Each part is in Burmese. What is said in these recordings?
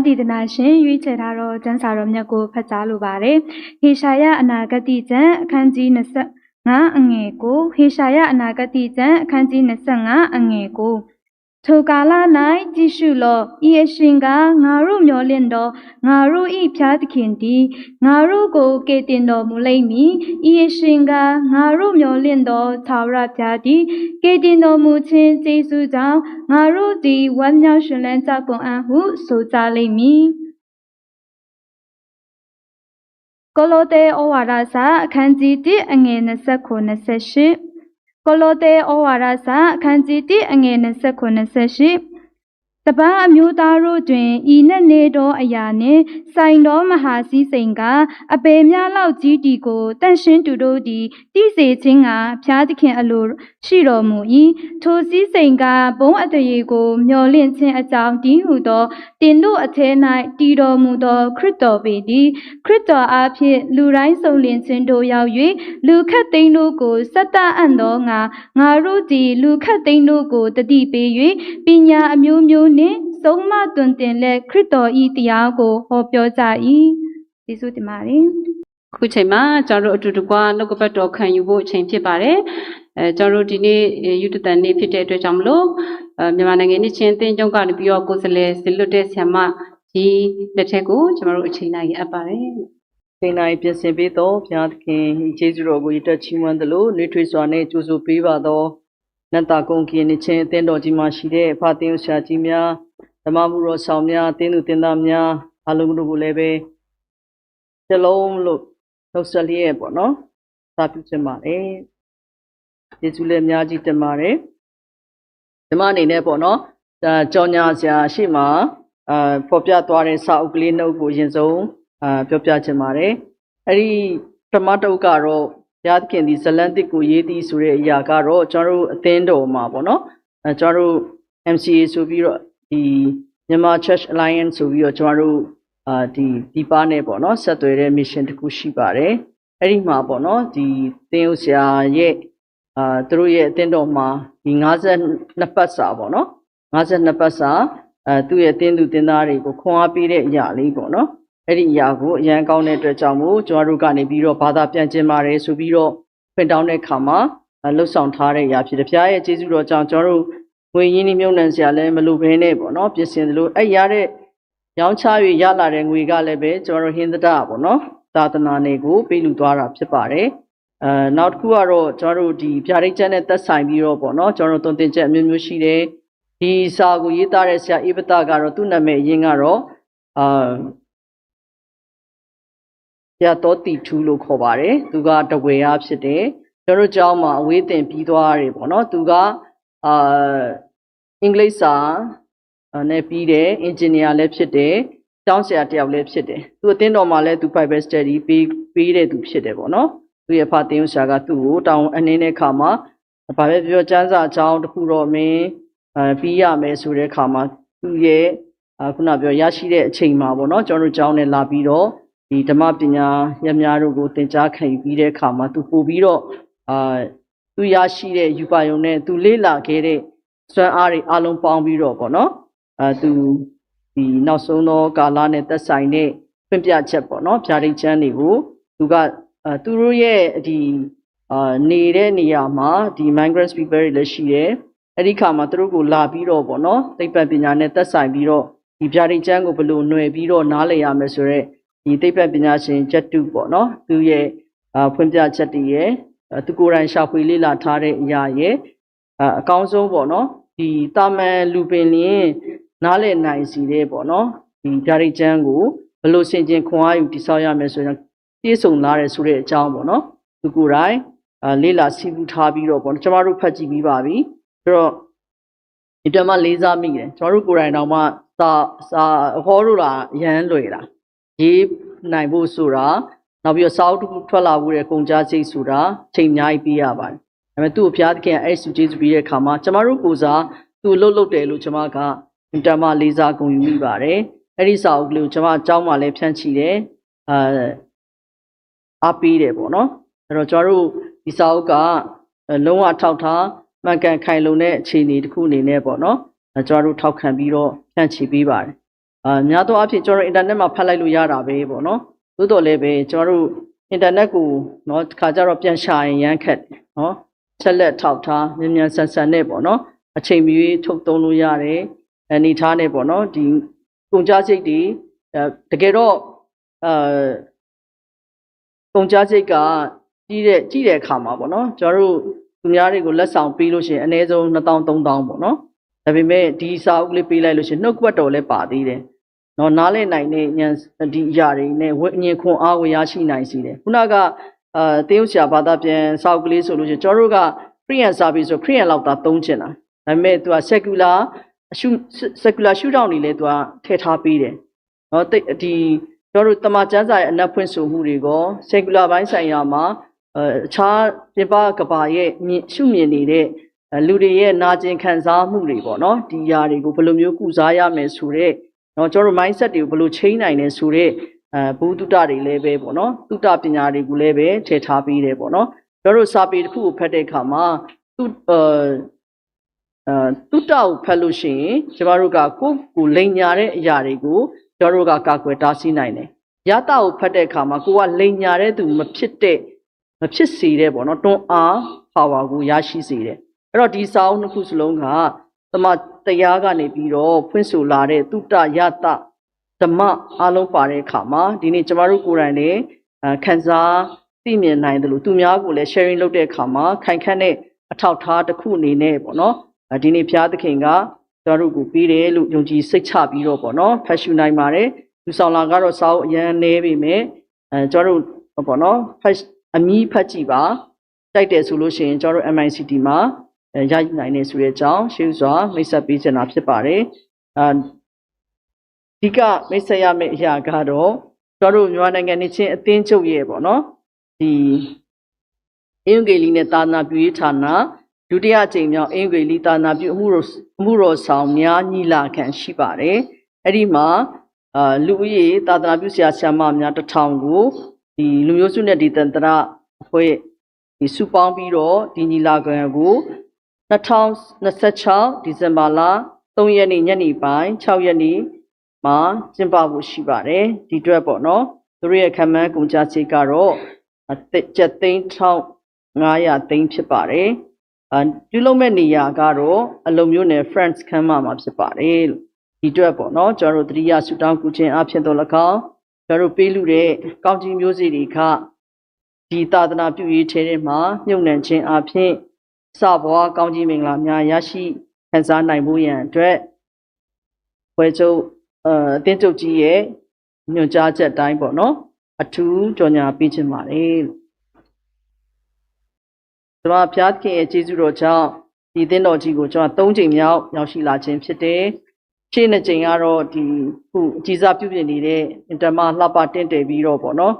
တည်နာရှင်ရွေးချယ်ထားသောကျမ်းစာတော်မြတ်ကိုဖတ်ကြားလိုပါတယ်။ဟေရှာယအနာဂတိကျမ်းအခန်းကြီး25အငယ်9ဟေရှာယအနာဂတိကျမ်းအခန်းကြီး25အငယ်9ထိုကာလ၌ကြည့်ရှုလော့ဤအရှင်ကငါတို့မျှော်လင့်သောငါတို့၏ဖျားသခင်သည်ငါတို့ကိုကယ်တင်တော်မူလိမ့်မည်ဤအရှင်ကငါတို့မျှော်လင့်သောသာဝရဖျားသည်ကယ်တင်တော်မူခြင်းကျေးဇူးကြောင့်ငါတို့သည်ဝမ်းမြောက်ရွှင်လန်းကြကုန်အံ့ဟုဆိုကြလိမ့်မည်ကိုလိုသဲဩဝါဒစာအခန်းကြီး1အငယ်29-28ကိုလိုသဲဩဝါဒစာအခန်းကြီး1အငယ်29-28တပန်းအမျိုးသားတို့တွင်ဤနက်နေသောအရာနှင့်ဆိုင်သောမဟာစည်းစိမ်ကအပေများလောက်ကြီးတီကိုတန့်ရှင်းသူတို့သည်တိစေခြင်းကဖျားသခင်အလိုရှိတော်မူ၏ထိုစည်းစိမ်ကဘုံအတရေကိုမျော်လင့်ခြင်းအကြောင်းတည်ဟုသောတင်တို့အထဲ၌တည်တော်မူသောခရစ်တော်ပေသည်ခရစ်တော်အားဖြင့်လူတိုင်းစုံလင်ခြင်းတို့ရောက်၍လူခတ်သိမ်းတို့ကိုစက်တအံ့သောငါတို့သည်လူခတ်သိမ်းတို့ကိုတတိပေး၍ပညာအမျိုးမျိုးနှင့်ဆုံးမတွင်တင်လက်ခရစ်တော်ဤတရားကိုဟောပြောကြ၏ယေရှုတင်ပါတယ်ခုချိန်မှာကျွန်တော်တို့အတူတကွနှုတ်ကပတ်တော်ခံယူဖို့အချိန်ဖြစ်ပါတယ်ကျွန်တော်တို့ဒီနေ့ယူတတန်နေ့ဖြစ်တဲ့အတွက်ကြောင့်မလို့မြန်မာနိုင်ငံနှစ်ချင်းအသင်းချုပ်ကနေပြီးတော့ကိုယ်စားလှယ်ဇလွတ်တဲ့ဆရာမကြီးလက်ထက်ကိုကျွန်တော်တို့အချိန်နိုင်အပ်ပါတယ်ချိန်နိုင်ပြင်ဆင်ပေးသောဘုရားသခင်ယေရှုတော်ကိုရတက်ချီးမွမ်းသလိုနှွေးထွေးစွာနဲ့ကြိုးဆိုပေးပါသောနတ်တာကုန်ကင်းနှစ်ချင်းအသင်းတော်ကြီးမှာရှိတဲ့ဖာသင်းဆရာကြီးများဓမ္မမှုတော်ဆောင်များတင်းသူတင်းသားများအားလုံးတို့ကိုလည်းပဲတလုံးလို့နှုတ်ဆက်လျက်ပေါ့နော်သာပြုချင်ပါတယ်ယေရှုလည်းအများကြီးတင်ပါတယ်ဓမ္မအနေနဲ့ပေါ့နော်ကြောင်းညာဆရာရှိမှဖော်ပြသွားတဲ့စာအုပ်ကလေးနှုတ်ကိုအရင်ဆုံးပြောပြချင်ပါတယ်အဲ့ဒီပထမတုပ်ကတော့ဘုရားသခင်ဒီဇလန်တစ်ကိုရေးသည်ဆိုတဲ့အရာကတော့ကျွန်တော်တို့အသင်းတော်မှာပေါ့နော်ကျွန်တော်တို့ MCA ဆိုပြီးတော့ဒီမြန်မာ Church Alliance ဆိုပြီးတော့ကျွန်တော်တို့ဒီပါနဲ့ပေါ့နော်ဆက်သွယ်တဲ့ mission တစ်ခုရှိပါတယ်အဲ့ဒီမှာပေါ့နော်ဒီသင်းဥဆရာရဲ့သူတို့ရဲ့အသင်းတော်မှာဒီ52ပတ်စာပေါ့နော်52ပတ်စာသူ့ရဲ့သင်းသူသင်းသားတွေကိုခွန်အားပေးတဲ့အရာလေးပေါ့နော်အဲ့ဒီအရာကိုအရန်ကောင်းတဲ့အတွက်ကြောင့်မို့ကျွန်တော်တို့ကနေပြီးတော့ဘာသာပြန်ကျင်ပါတယ်ဆိုပြီးတော့ဖွင့်တောင်းတဲ့အခါမှာလှုပ်ဆောင်ထားတဲ့အရာဖြစ်တယ်ဘုရားရဲ့ကျေးဇူးတော်ကြောင့်ကျွန်တော်တို့ငွေရင်းနှီးမြှုပ်နှံစရာလည်းမလိုဘဲနဲ့ပေါ့နော်ပြင်ဆင်သလိုအဲ့ရတဲ့ရောင်းချ၍ရလာတဲ့ငွေကလည်းပဲကျွန်တော်တို့ဟင်းသဒပေါ့နော်သာသနာနယ်ကိုပေးလူသွားတာဖြစ်ပါတယ်နောက်တစ်ခုကတော့ကျွန်တော်တို့ဒီဗျာဒိတ်ချက်နဲ့သက်ဆိုင်ပြီးတော့ပေါ့နော်ကျွန်တော်တို့သွန်သင်ချက်အမျိုးမျိုးရှိတယ်ဒီစာကိုရေးသားတဲ့ဆရာဧပတကတော့သူ့နာမည်အရင်ကတော့ဆရာတော်တီထူးလို့ခေါ်ပါတယ်သူကတဝေအားဖြစ်တယ်ကျွန်တော်တို့ကျောင်းမှာအဝေးသင်ပြီးသွားတယ်ပေါ့နော်သူကအင်္ဂလိပ်စာနဲ့ပြီးတယ်အင်ဂျင်နီယာလည်းဖြစ်တယ်ကျောင်းဆရာတယောက်လည်းဖြစ်တယ်သူအသင်းတော်မှာလည်းသူ Bible Study ပေးတဲ့သူဖြစ်တယ်ပေါ့နော်သူရဲ့ဖာသင်းဆရာကသူ့ကိုတောင်းအနေနဲ့ခါမှာဘာပဲပြောကျမ်းစာအကြောင်းတစ်ခုတော့မင်းပြီးရမယ်ဆိုတဲ့ခါမှာသူရဲ့ခုနပြောရရှိတဲ့အချိန်မှာပေါ့နော်ကျွန်တော်တို့ကျောင်းနဲ့လာပြီးတော့ဒီဓမ္မပညာရများတို့ကိုသင်ကြားခံယူပြီးတဲ့အခါမှာသူပို့ပြီးတော့သူရရှိတဲ့ယူပါယုံနဲ့သူလေ့လာခဲ့တဲ့စွမ်းအားတွေအလုံးပေါင်းပြီးတော့ပေါ့နော်သူဒီနောက်ဆုံးသောကာလနဲ့သက်ဆိုင်တဲ့ပြပြချက်ပေါ့နော်ဗျာဒိတ်ချမ်းတွေကိုသူကသူတို့ရဲ့ဒီနေတဲ့နေရာမှာဒီ migrant people တွေလည်းရှိတယ်အဲ့ဒီခါမှာသူတို့ကိုလာပြီးတော့ပေါ့နော်သိပ္ပံပညာနဲ့သက်ဆိုင်ပြီးတော့ဒီဗျာဒိတ်ချမ်းကိုဘယ်လိုຫນွယ်ပြီးတော့နားလည်ရမယ်ဆိုတော့ဒီသိပ္ပံပညာရှင်ချက်တုပေါ့နော်သူရဲ့ဖွင့်ပြချက်တွေရဲ့သူကိုယ်တိုင်ရှာဖွေလေ့လာထားတဲ့အရာရဲ့အကောင်းဆုံးပေါ့နော်ဒီတာမန်လူပင်လင်းနားလည်နိုင်စီတဲ့ပေါ့နော်ဒီဓာရိကျမ်းကိုဘယ်လိုဆင်ခြင်ခွန်အားယူတည်ဆောက်ရမယ်ဆိုရင်ပြည့်စုံလာတယ်ဆိုတဲ့အကြောင်းပေါ့နော်သူကိုယ်တိုင်လေ့လာစီးပူးထားပြီးတော့ပေါ့ကျွန်တော်တို့ဖတ်ကြည့်ပြီးပါပြီဆိုတော့ဒီတမလေးစားမိတယ်ကျွန်တော်တို့ကိုယ်တိုင်တော့မှစာဟောလို့လာရမ်းလွယ်တာရေးနိုင်ဖို့ဆိုတာနောက်ပြီးတော့စာအုပ်တစ်ခုထွက်လာဖို့တဲ့ကုန်ကြစိတ်ဆိုတာချိန်အများကြီးပေးရပါတယ်ဒါပေမဲ့သူ့ကိုဘုရားသခင်အဲ့စုကျေးဇူးပေးတဲ့အခါမှာကျွန်တော်တို့ကိုစားသူ့လှုပ်တယ်လို့ကျွန်မကအင်တာမလေးစားဂုဏ်ယူမိပါတယ်အဲ့ဒီစာအုပ်ကလေးကိုကျွန်မအကြောင်းမှလည်းဖြန့်ချီတယ်အားပေးတယ်ပေါ့နော်အဲ့တော့ကျွန်တော်တို့ဒီစာအုပ်ကလုံးဝထောက်ထားမှန်ကန်ခိုင်လုံတဲ့အခြေအနေတစ်ခုအနေနဲ့ပေါ့နော်ကျွန်တော်တို့ထောက်ခံပြီးတော့ဖြန့်ချီပေးပါတယ် များသောအားဖြင့်ကျွန်တော် internet မှာဖတ်လိုက်လို့ရတာပဲပေါ့နော်သို့တော်လည်းပဲကျွန်တော်တို့ internet ကိုနော်တစ်ခါကျတော့ပြန်ရှာရင်ရမ်းခက်တယ်နော်ချက်လက်ထောက်ထားမြန်မြန်ဆန်ဆန်နဲ့ပေါ့နော်အချိန်မီထုတ်သုံးလို့ရတယ်အနေထားနဲ့ပေါ့နော်ဒီကုန်ကြစိတ်တွေတကယ်တော့ကုန်ကြစိတ်ကကြီးတဲ့အခါမှာပေါ့နော်ကျွန်တော်တို့သူများတွေကိုလက်ဆောင်ပေးလို့ရှိရင်အနည်းဆုံး2000 3000ပေါ့နော်ဒါပေမဲ့ဒီစာအုပ်လေးပေးလိုက်လို့ရှိရင်နှုတ်ကပတ်တော်လည်းပါသေးတယ်နော်နားလည်နိုင်တဲ့ဉာဏ်ဒီအရာတွေနဲ့ဝိညာဉ်ခွန်အားဝရရှိနိုင်စေတယ်ခုနကတေးဥဆရာဘာသာပြန်စာအုပ်ကလေးဆိုလို့ရှိရင်ကျွန်တော်တို့ကခရိယန်စာပေဆိုခရိယန်လောက်သာသုံးချင်တာဒါပေမဲ့သူက secular ရှုထောင့်တွေလည်းသူကထည့်ထားပေးတယ်နော်ဒီကျွန်တော်တို့တမန်ကျမ်းစာရဲ့အနက်ဖွင့်ဆိုမှုတွေကို secular ဘိုင်းဆိုင်ရာမှာအခြားပြပကဘာရဲ့ရှုမြင်နေတဲ့လူတွေရဲ့နာကျင်ခံစားမှုတွေပေါ့နော်ဒီຢာတွေကိုဘယ်လိုမျိုးကုစားရမယ်ဆိုတော့နော်ကျွန်တော်တို့ mindset တွေကိုဘယ်လိုချိန်နိုင်လဲဆိုတော့ဘုဒ္ဓတတွေလည်းပဲပေါ့နော်သုတပညာတွေကိုလည်းပဲထည့်ထားပေးတယ်ပေါ့နော်ကျွန်တော်တို့စာပေတစ်ခုကိုဖတ်တဲ့အခါမှာသုတကိုဖတ်လို့ရှိရင်ကျမတို့ကကိုလိန်ညာတဲ့အရာတွေကိုကျွန်တော်တို့ကကာကွယ်တားဆီးနိုင်တယ်ယတကိုဖတ်တဲ့အခါမှာကိုကလိန်ညာတဲ့သူမဖြစ်စေတဲ့ပေါ့နော်တွန်းအား power ကိုရရှိစေတယ်အဲ့တော့ဒီစာအုပ်နှစ်ခုစလုံးကသမတရားကနေပြီးတော့ဖွင့်ဆိုလာတဲ့သုတယတဓမ္မအားလုံးပါတဲ့အခါမှာဒီနေ့ကျမတို့ကိုယ်တိုင်လည်းခံစားသိမြင်နိုင်တယ်လို့သူများကိုလည်း sharing လုပ်တဲ့အခါမှာခိုင်ခန့်တဲ့အထောက်ထားတစ်ခုအနေနဲ့ပေါ့နော်ဒီနေ့ဘုရားသခင်ကကျွန်တော်တို့ကိုပေးတယ်လို့ယုံကြည်စိတ်ချပြီးတော့ပေါ့နော်ဖတ်ရှုနိုင်ပါတယ်သူဆောင်လာကတော့စာအုပ်အရန်နေပြီမဲ့ကျွန်တော်တို့ပေါ့နော်အမီးဖတ်ကြည့်ပါတိုက်တယ်ဆိုလို့ရှိရင်ကျွန်တော်တို့ MICT မှာရယူနိုင်နေဆိုတဲ့အကြောင်းရှင်းစွာမိတ်ဆက်ပေးချင်တာဖြစ်ပါတယ်ဒီကမိတ်ဆက်ရမယ့်အရာကတော့ကျွန်တော်တို့မြန်မာနိုင်ငံနေချင်းအသင်းချုပ်ရဲ့ပေါ့နော်ဒီအင်္ဂလိပ်နဲ့သာသနာပြုရေးဌာနဒုတိယအကြိမ်မြောက်အင်္ဂလိပ်သာသနာပြုအမှုတော်ဆောင်များညီလာခံရှိပါတယ်အဲ့ဒီမှာလူဦးရေသာသနာပြုဆရာဆရာမများ1000ကိုဒီလူမျိုးစုနဲ့ဒီတန်တရအဖွဲ့ဒီစုပေါင်းပြီးတော့ဒီညီလာခံကို2026ဒီဇင်ဘာလ3ရက်နေ့ညနေပိုင်း6ရက်နေ့မှာကျင်းပဖို့ရှိပါတယ်ဒီအတွက်ပေါ့နော်သူတို့ရဲ့ခံမှန်းကုန်ကြစိတ်ကတော့ကျပ်သိန်း1500သိန်းဖြစ်ပါတယ်ပြုလုပ်မဲ့နေရာကတော့အလုံမျိုးနယ် France ခမ်းမမှာဖြစ်ပါတယ်လို့ဒီအတွက်ပေါ့နော်ကျွန်တော်တို့တတိယဆူတောင်းကူခြင်းအဖြစ်တော့၎င်းကျွန်တော်တို့ပေးလူတဲ့ကောင်းကြီးမျိုးစေ့တွေကဒီသာသနာပြုရေးထဲမှာမြုပ်နှံခြင်းအဖြစ်စဘွားကောင်းကြီးမင်္ဂလာများရရှိခံစားနိုင်ဖို့ရန်အတွက်ဝဲချုပ်အသင်းချုပ်ကြီးရဲ့ညွှန်ကြားချက်တိုင်းပေါ့နော်အထူးကြော်ညာပေးခြင်းပါတယ်လို့ကျွန်တော်ဘုရားသခင်ရဲ့ကျေးဇူးတော်ကြောင့်ဒီသင်းတော်ကြီးကိုကျွန်တော်3ကြိမ်မြောက်ရောက်ရှိလာခြင်းဖြစ်တယ်ရှင်းတဲ့ကြိမ်ကတော့ဒီခုအကြီးစားပြုပြင်နေတဲ့အင်တာမလှပတင့်တယ်ပြီးတော့ပေါ့နော်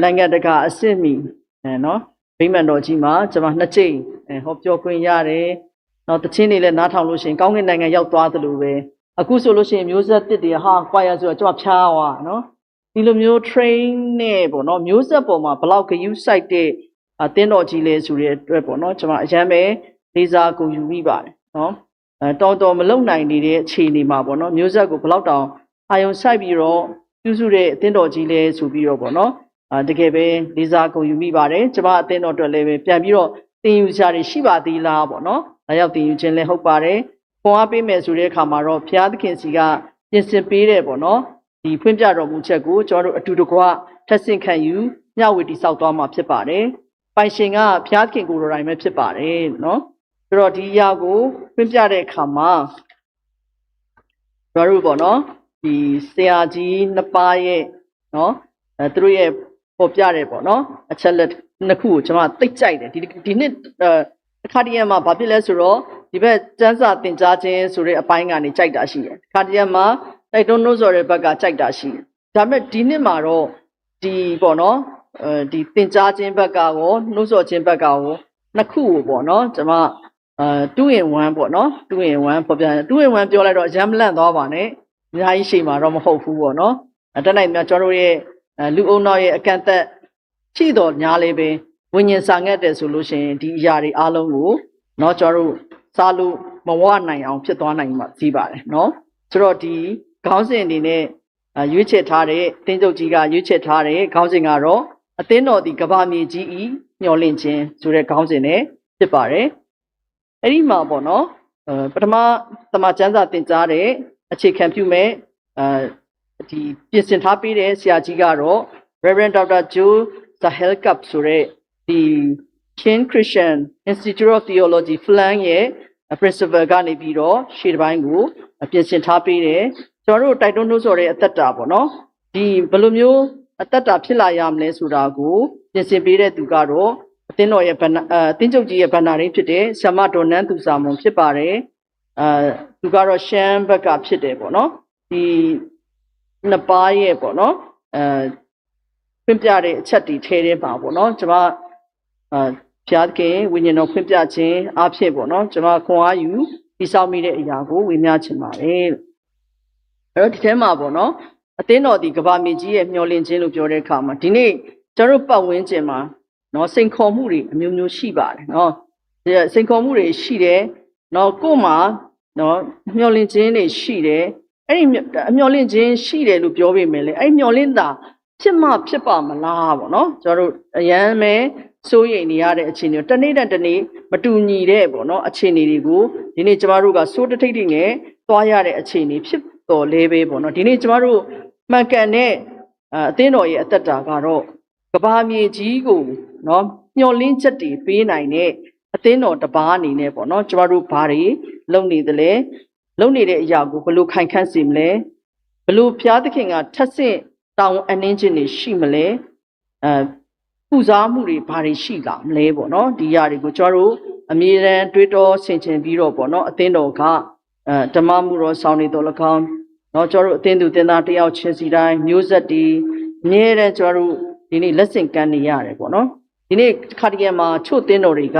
နိုင်ငံတကာအဆင့်မီနော်ဗိမာန်တော်ကြီးမှာကျွန်တော်2ကြိမ်ဟောပြောခွင့်ရတယ်နောက်တချင်းတွေလည်းနားထောင်လို့ရှိရင်ကောင်းကင်နိုင်ငံရောက်သွားသလိုပဲအခုဆိုလို့ရှိရင်မျိုးဆက်တစ်တွေဟာကွာရဆိုတော့ကျွန်တော်ဖြားသွားနော်ဒီလိုမျိုး train နဲ့ပေါ့နော်မျိုးဆက်ပေါ်မှာဘလောက်ဂရုစိုက်တဲ့အတင်းတော်ကြီးလဲဆိုတဲ့အတွက်ပေါ့နော်ကျွန်မအရန်ပဲလေးစားကုန်ယူမိပါတယ်နော်တော်မလုံနိုင်နေတဲ့အခြေအနေမှာပေါ့နော်မျိုးဆက်ကိုဘလောက်တောင်အာယုံစိုက်ပြီးတော့ပြုစုတဲ့အတင်းတော်ကြီးလဲဆိုပြီးတော့ပေါ့နော်တကယ်ပဲလေးစားကုန်ယူမိပါတယ်ကျွန်မအတင်းတော်အတွက်လည်းပဲပြန်ပြီးတော့သင်ယူစရာတွေရှိပါသေးလားပေါ့နော်ဒါရောက်သင်ယူခြင်းလည်းဟုတ်ပါတယ်ခွန်အားပေးမယ်ဆိုတဲ့အခါမှာတော့ဘုရားသခင်စီကပြင်ဆင်ပေးတယ်ပေါ့နော်ဒီဖွင့်ပြတော်မူချက်ကိုကျွန်တော်တို့အတူတကွထပ်ဆင့်ခံယူမျှဝေတိဆောက်သွားမှာဖြစ်ပါတယ်ပိုင်ရှင်ကဘုရားသခင်ကိုယ်တော်တိုင်ပဲဖြစ်ပါတယ်နော်ဆိုတော့ဒီအရာကိုဖွင့်ပြတဲ့အခါမှာကျွန်တော်တို့ပေါ့နော်ဒီဆရာကြီးနှစ်ပါးရဲ့နော်သူတို့ရဲ့ပေါ်ပြတယ်ပေါ့နော်အချက်လက်နှစ်ခုကိုကျွန်တော်သိကြိုက်တယ်ဒီနှစ်အခါတည်းမှာဘာဖြစ်လဲဆိုတော့ဒီဘက်စန်းစာတင်ကြားခြင်းဆိုတဲ့အပိုင်းကနေကြိုက်တာရှိတယ်အခါတည်းမှာတိုက်တွန်းနှိုးဆော်တဲ့ဘက်ကကြိုက်တာရှိတယ်ဒါပေမဲ့ဒီနှစ်မှာတော့ဒီပေါ့နော်ဒီတင်ကြားခြင်းဘက်ကရောနှိုးဆော်ခြင်းဘက်ကရောနှစ်ခုကိုပေါ့နော်ကျွန်မ2 in 1ပေါ့နော်2 in 1ပေါ်ပြန်2 in 1ပြောလိုက်တော့အမ်းမလန့်သွားပါနဲ့အများကြီးရှိမှာတော့မဟုတ်ဘူးပေါ့နော်တက်နိုင်မြကျွန်တော်တို့ရဲ့လူအုံနောက်ရဲ့အကန့်အသတ်ရှိတော်ညာလေးပဲဝิญဉ်စာငတ်တယ်ဆိုလို့ရှိရင်ဒီအရာတွေအားလုံးကိုเนาะကျွန်တော်တို့စားလို့မဝနိုင်အောင်ဖြစ်သွားနိုင်မှာကြီးပါတယ်เนาะဆိုတော့ဒီက ခေါင်းစဉ်အနေနဲ့ရွေးချယ်ထားတဲ့တင်းကျုပ်ကြီးကရွေးချယ်ထားတဲ့ခေါင်းစဉ်ကတော့အသင်းတော်ဒီကဘာမြေကြီးဤမျောလင့်ခြင်းဆိုတဲ့ခေါင်းစဉ်နဲ့ဖြစ်ပါတယ်အဲ့ဒီမှာပေါ့နော်ပထမသမကျမ်းစာသင်ကြားတဲ့အခြေခံပြုမဲ့ဒီပြင်ဆင်ထားပေးတဲ့ဆရာကြီးကတော့ Reverend Dr. Joe Zahelkap ဆိုတဲ့ဒီ King Christian Institute of Theology Flang ရဲ့ principal ကနေပြီးတော့ရှေ့တစ်ပိုင်းကိုပြင်ဆင်ထားပေးတယ်ကျွန်တော်တို့တိုက်တွန်းလို့ဆိုတဲ့အသက်တာပေါ့နော်ဒီဘယ်လိုမျိုးအသက်တာဖြစ်လာရမလဲဆိုတာကိုပြင်ဆင်ပေးတဲ့သူကတော့အသင်းတော်ရဲ့အသင်းချုပ်ကြီးရဲ့ဗန္နာရင်းဖြစ်တဲ့ဆရာမဒေါ်နန်းသူစာမွန်ဖြစ်ပါတယ်သူကတော့ရှမ်းဘက်ကဖြစ်တယ်ပေါ့နော်ဒီနှစ်ပါးရဲ့ပေါ့နော်ဖွင့်ပြတဲ့အချက်တွေထဲထဲပါပေါ့နော်ကျွန်မဖျားခင်ဝိညာဉ်တော်ဖွင့်ပြခြင်းအဖြစ်ပေါ့နော်ကျွန်မခွန်အားယူတည်ဆောက်မိတဲ့အရာကိုဝေမျှချင်ပါတယ်အဲ့တော့ဒီထဲမှာပေါ့နော်အသင်းတော်ဒီကဘာမြေကြီးရဲ့မျောလင့်ခြင်းလို့ပြောတဲ့အခါမှာဒီနေ့ကျွန်တော်ပတ်ဝန်းကျင်မှာနော်စိန်ခေါ်မှုတွေအမျိုးမျိုးရှိပါတယ်နော်ဒီစိန်ခေါ်မှုတွေရှိတယ်နော်ကို့မှာနော်မျောလင့်ခြင်းတွေရှိတယ်အဲ့ဒီမျောလင့်ခြင်းရှိတယ်လို့ပြောပေမဲ့လေအဲ့မျောလင့်တာဖြစ်မှဖြစ်ပါမလားပေါ့နော်ကျွန်တော်တို့အရန်မဲစိုးရိမ်နေရတဲ့အခြေအနေတနေ့တနေ့မတူညီတဲ့ပေါ့နော်အခြေအနေတွေကိုဒီနေ့ကျမတို့ကစိုးတထိတ်ထိတ်နဲ့သွားရတဲ့အခြေအနေဖြစ်တော်လဲပဲပေါ့နော်ဒီနေ့ကျမတို့မှန်ကန်တဲ့အသင်းတော်ရဲ့အသက်တာကတော့ကဘာမြေကြီးကိုနော်မျောလင်းချက်တွေပေးနိုင်တဲ့အသင်းတော်တစ်ပါးအနေနဲ့ပေါ့နော်ကျမတို့ဘာတွေလုပ်နေသလဲလုပ်နေတဲ့အရာကိုဘယ်လိုခိုင်ခန့်စေမလဲဘယ်လိုဘုရားသခင်ကထပ်ဆင့်တောင်းအနှင်းခြင်းတွေရှိမလဲပူဇော်မှုတွေဘာတွေရှိလာမလဲပေါ့နော်ဒီຢာတွေကိုကျွန်တော်တို့အမြဲတမ်းတွေးတောဆင်ခြင်ပြီးတော့ပေါ့နော်အသင်းတော်ကဓမ္မမှုတော်ဆောင်နေတော်၎င်းနော်ကျွန်တော်တို့အသင်းသူသင်သားတယောက်ချင်းစီတိုင်းမျိုးဆက်တီအမြဲတမ်းကျွန်တော်တို့ဒီနေ့လက်ဆင့်ကမ်းနေရတယ်ပေါ့နော်ဒီနေ့ခါတကယ်မှာချို့သင်းတော်တွေက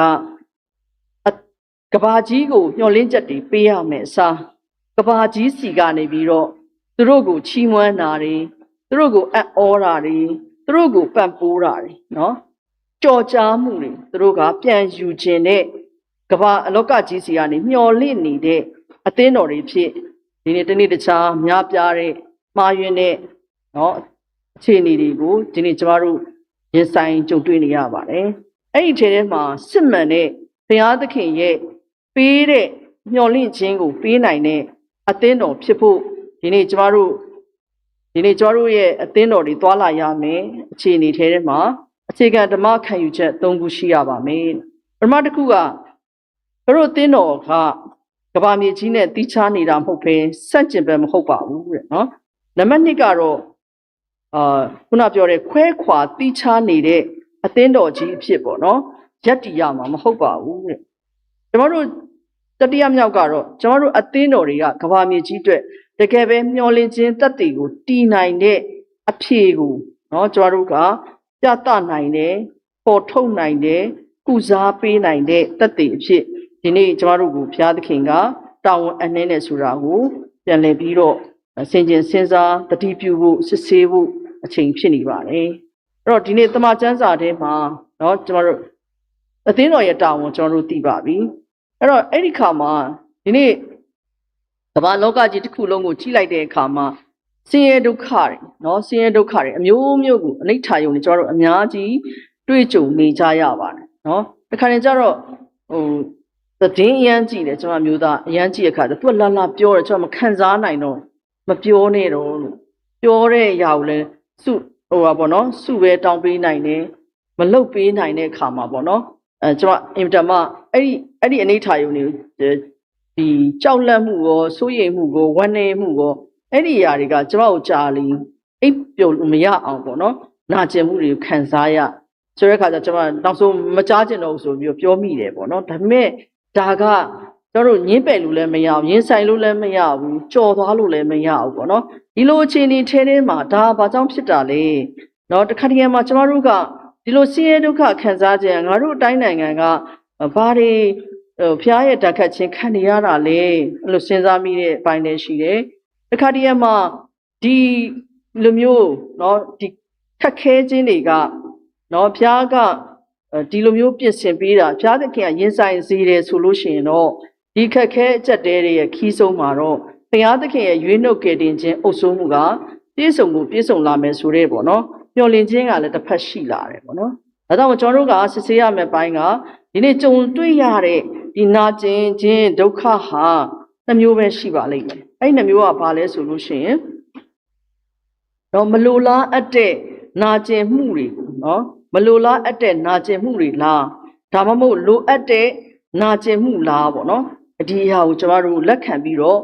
ကဘာကြီးကိုမျှော်လင့်ချက်တွေပေးရမယ်အစားကဘာကြီးစီကနေပြီးတော့သူတို့ကိုချီးမွမ်းတာတွေသူတို့ကိုအံ့ဩတာတွေသူတို့ကိုပံ့ပိုးတာတွေနော်ကြော်ကြားမှုတွေသူတို့ကပြန်ယူခြင်းနဲ့ကဘာအလောကကြီးစီကနေမျောလင့်နေတဲ့အသင်းတော်တွေဖြစ်ဒီနေ့တနေ့တခြားများပြားတဲ့မှားယွင်းတဲ့နော်အခြေအနေတွေကိုဒီနေ့ကျမတို့ရင်ဆိုင်ကြုံတွေ့နေရပါတယ်အဲ့ဒီထဲမှာစစ်မှန်တဲ့ဘုရားသခင်ရဲ့ပေးတဲ့မျောလင့်ခြင်းကိုပေးနိုင်တဲ့အသင်းတော်ဖြစ်ဖို့ဒီနေ့ကျမတို့ရဲ့အသင်းတော်တွေတွာလာရမယ်အခြေအနေထဲမှာအခြေခံဓမ္မခံယူချက်၃ခုရှိရပါမယ်ပထမတစ်ခုကတို့အသင်းတော်ကကဘာမြေကြီးနဲ့တီးခြားနေတာမဟုတ်ဘဲစန့်ကျင်ဘက်မဟုတ်ပါဘူးတဲ့နော်နံပါတ်2ကတော့ခုနပြောတဲ့ခွဲခွာတီးခြားနေတဲ့အသင်းတော်ကြီးအဖြစ်ပေါ့နော်ရက်တီရမှာမဟုတ်ပါဘူးတဲ့ကျွန်တော်တို့တတိယမြောက်ကတော့ကျွန်တော်တို့အသင်းတော်တွေကကဘာမြေကြီးအတွက်တကယ်ပဲမျောလင့်ခြင်းတက်တီကိုတီးနိုင်တဲ့အဖြေကိုနော်ကျွန်တော်တို့ကပြသနိုင်တယ်ပေါ်ထုတ်နိုင်တယ်ကုစားပေးနိုင်တဲ့တက်တီအဖြစ်ဒီနေ့ကျွန်တော်တို့ကိုဘုရားသခင်ကတာဝန်အနှင်းနဲ့ဆိုတာကိုပြန်လည်ပြီးတော့ဆင်ခြင်စဉ်းစားတတိပြုဖို့စစ်ဆေးဖို့အချိန်ဖြစ်နေပါတယ်အဲ့တော့ဒီနေ့တမန်ကျမ်းစာထဲမှာเนาะကျွန်တော်တို့အသင်းတော်ရဲ့တာဝန်ကျွန်တော်တို့သိပါပြီအဲ့တော့အဲ့ဒီခါမှာဒီနေ့ကမ္ဘာလောကကြီးတစ်ခုလုံးကိုကြီးလိုက်တဲ့အခါမှာဆင်းရဲဒုက္ခတွေเนาะဆင်းရဲဒုက္ခတွေအမျိုးမျိုးကိုအနိဋ္ဌာယုံနေကျွန်တော်တို့အများကြီးတွေ့ကြုံနေကြရပါတယ်เนาะတခါတည်းကျတော့သတင်းအရန်ကြည့်တယ်ကျွန်မမျိုးသားအရန်ကြည့်ရခါကျသူကလာပြောတယ်ကျွန်တော်မခံစားနိုင်တော့မပြောနဲ့တော့လို့ပြောတဲ့အရာကိုလည်းစုပေါ့နော်စုပဲတောင်းပေးနိုင်တယ်မလုတ်ပေးနိုင်တဲ့အခါမှာပေါ့နော်ကျွန်မအင်တာမအဲ့ဒီအနိဋ္ဌာယုံနေဒီကြောက်လန့်မှုရောစိုးရိမ်မှုရောဝမ်းနည်းမှုရောအဲ့ဒီအရာတွေကကျွန်မကိုကြာလီအိပ်ပျော်မရအောင်ပေါ့နော်နာကျင်မှုတွေခံစားရဆိုတဲ့အခါကျကျွန်မနောက်ဆုံးမကြားကျင်တော့ဘူးဆိုပြီးပြောမိတယ်ပေါ့နော်ဒါပေမဲ့ဒါကကျွန်တော်တို့ညင်းပယ်လို့လည်းမရဘူးရင်းဆိုင်လို့လည်းမရဘူးကြော်သွားလို့လည်းမရဘူးပေါ့နော်ဒီလိုအခြေအနေထဲမှာဒါဘာကြောင့်ဖြစ်တာလဲเนาะတခါတည်းမှာကျွန်တော်တို့ကဒီလိုဆင်းရဲဒုက္ခခံစားခြင်းငါတို့အတိုင်းနိုင်ငံကဘာတွေဖျားရဲ့တက်ခတ်ခြင်းခံနေရတာလဲအဲ့လိုစဉ်းစားမိတဲ့အပိုင်းတွေရှိတယ်တခါတည်းမှာဒီလိုမျိုးเนาะဒီခက်ခဲခြင်းတွေကเนาะဖျားကဒီလိုမျိုးပြင်ဆင်ပေးတာဘုရားသခင်ကရင်ဆိုင်စေတယ်ဆိုလို့ရှိရင်တော့ဒီခက်ခဲအကျက်တဲတွေရဲ့ခီးဆုံးမှာတော့ ဘုရားသခင်ရဲ့ရွေးနှုတ်ကယ်တင်ခြင်းအုပ်စိုးမှုကပြည့်စုံလာမယ်ဆိုတဲ့ပေါ့နော်မျှော်လင့်ခြင်းကလည်းတစ်ဖက်ရှိလာတယ်ပေါ့နော်ဒါကြောင့်ကျွန်တော်တို့ကစစ်ဆေးရမယ့်ပိုင်းကဒီနေ့ကြုံတွေ့ရတဲ့ဒီနာကျင်ခြင်းဒုက္ခဟာနှမျိုးပဲရှိပါလိမ့်မယ်အဲ့နှမျိုးကဘာလဲဆိုလို့ရှိရင်တော့မလိုလားအပ်တဲ့နာကျင်မှုတွေနော်မလိုလားအပ်တဲ့နာကျင်မှုတွေလားဒါမှမဟုတ်လိုအပ်တဲ့နာကျင်မှုလားပေါ့နော်ဒီအရာကိုကျွန်တော်တို့လက်ခံပြီးတော့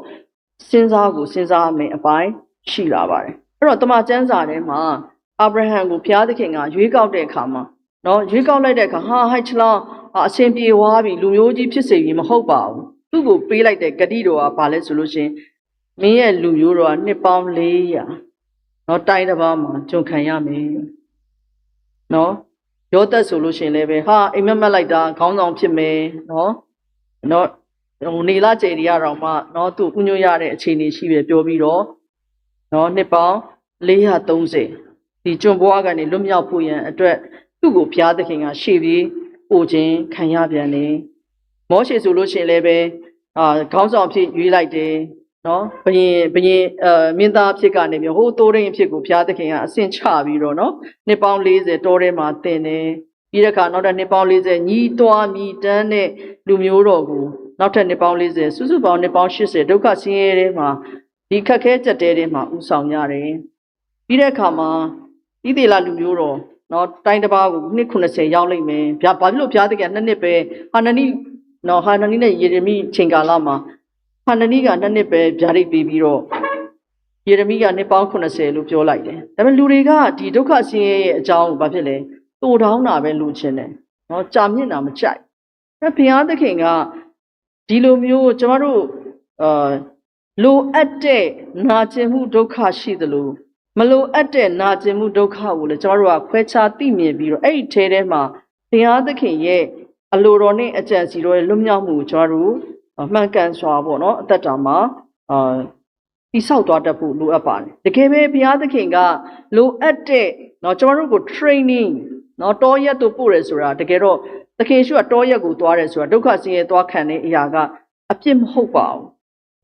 စဉ်းစားမယ်အပိုင်းရှိလာပါတယ်အဲ့တော့တမန်ကျမ်းစာထဲမှာအာဗြဟံကိုဘုရားသခင်ကရွေးကောက်တဲ့အခါမှာနော်ရွေးကောက်လိုက်တဲ့အခါဟိုက်ချလောအရှင်ပြေဝါပြီလူမျိုးကြီးဖြစ်စေပြီမဟုတ်ပါဘူးသူ့ကိုပေးလိုက်တဲ့ဂတိတော်ကဘာလဲဆိုလို့ရှင်မင်းရဲ့လူမျိုးတော်ကနှစ်ပေါင်း400နော်တိုင်းတစ်ပါးမှာကျွန်ခံရမယ်နော်ရောသက်ဆိုလို့ရှင်လည်းပဲဟာအိမ်မက်လိုက်တာခေါင်းဆောင်ဖြစ်မယ်နော်နေလာကျေတွေကတော့မှနော်သူ့ဥညွှတ်ရတဲ့အခြေအနေရှိပဲပြောပြီးတော့နော်နှစ်ပေါင်း430ဒီကျွန်ဘွားကနေလွတ်မြောက်ဖို့ရန်အတွက်သူ့ကိုဘုရားသခင်ကရှေ့ပြီးပို့ခြင်းခံရပြန်တယ်မောရှေဆိုလို့ရှင်လည်းပဲခေါင်းဆောင်ဖြစ်ရွေးလိုက်တယ်နော်ဘယင်မင်းသားဖြစ်ကနေပြီးဟိုတိုးရင်းဖြစ်ကိုဘုရားသခင်ကအဆင့်ချပြီးတော့နော်နှစ်ပေါင်း40တောထဲမှာတင်တယ်ပြီးတဲ့အခါနောက်တဲ့နှစ်ပေါင်း40ညီးတွားမြည်တမ်းတဲ့လူမျိုးတော်ကိုနောက်ထပ်နှစ်ပေါင်း40စုစုပေါင်းနှစ်ပေါင်း80ဒုက္ခဆင်းရဲထဲမှာဒီခက်ခဲကြက်တဲထဲမှာဥဆောင်ရတယ်ပြီးတဲ့အခါမှာဣသေလလူမျိုးတော်နော်တိုင်းတစ်ပါးကိုနှစ်90ရောက်လိမ့်မယ်ဘာဖြစ်လို့ဘုရားသခင်နှစ်ပဲဟာနနီနဲ့ယေရမိချိန်ကာလမှာဟာနနီကနှစ်ပဲဗျာဒိတ်ပေးပြီးတော့ယေရမိကနှစ်ပေါင်း90လို့ပြောလိုက်တယ်ဒါပေမဲ့လူတွေကဒီဒုက္ခဆင်းရဲရဲ့အကြောင်းကိုဘာဖြစ်လဲတူထောင်းတာပဲလူချင်းတယ်နော်ကြာမြင့်တာမကြိုက်ဘုရားသခင်ကဒီလိုမျိုးကျမတို့လိုအပ်တဲ့နာကျင်မှုဒုက္ခရှိသလိုမလိုအပ်တဲ့နာကျင်မှုဒုက္ခကိုလည်းကျမတို့ကခွဲခြားသိမြင်ပြီးတော့အဲ့ဒီထဲမှာဘုရားသခင်ရဲ့အလိုတော်နဲ့အကြံစီတော်ရဲ့လွတ်မြောက်မှုကိုကျမတို့မှန်ကန်စွာပေါ့နော်အသက်တာမှာတိဆောက်သွားတတ်ဖို့လိုအပ်ပါတယ်တကယ်ပဲဘုရားသခင်ကလိုအပ်တဲ့ကျမတို့ကို training တောရက်တို့ပို့တယ်ဆိုတာတကယ်တော့သခင်ယေရှုကတောရက်ကိုသွားတယ်ဆိုတာဒုက္ခဆင်းရဲသွားခံတဲ့အရာကအပြစ်မဟုတ်ပါဘူး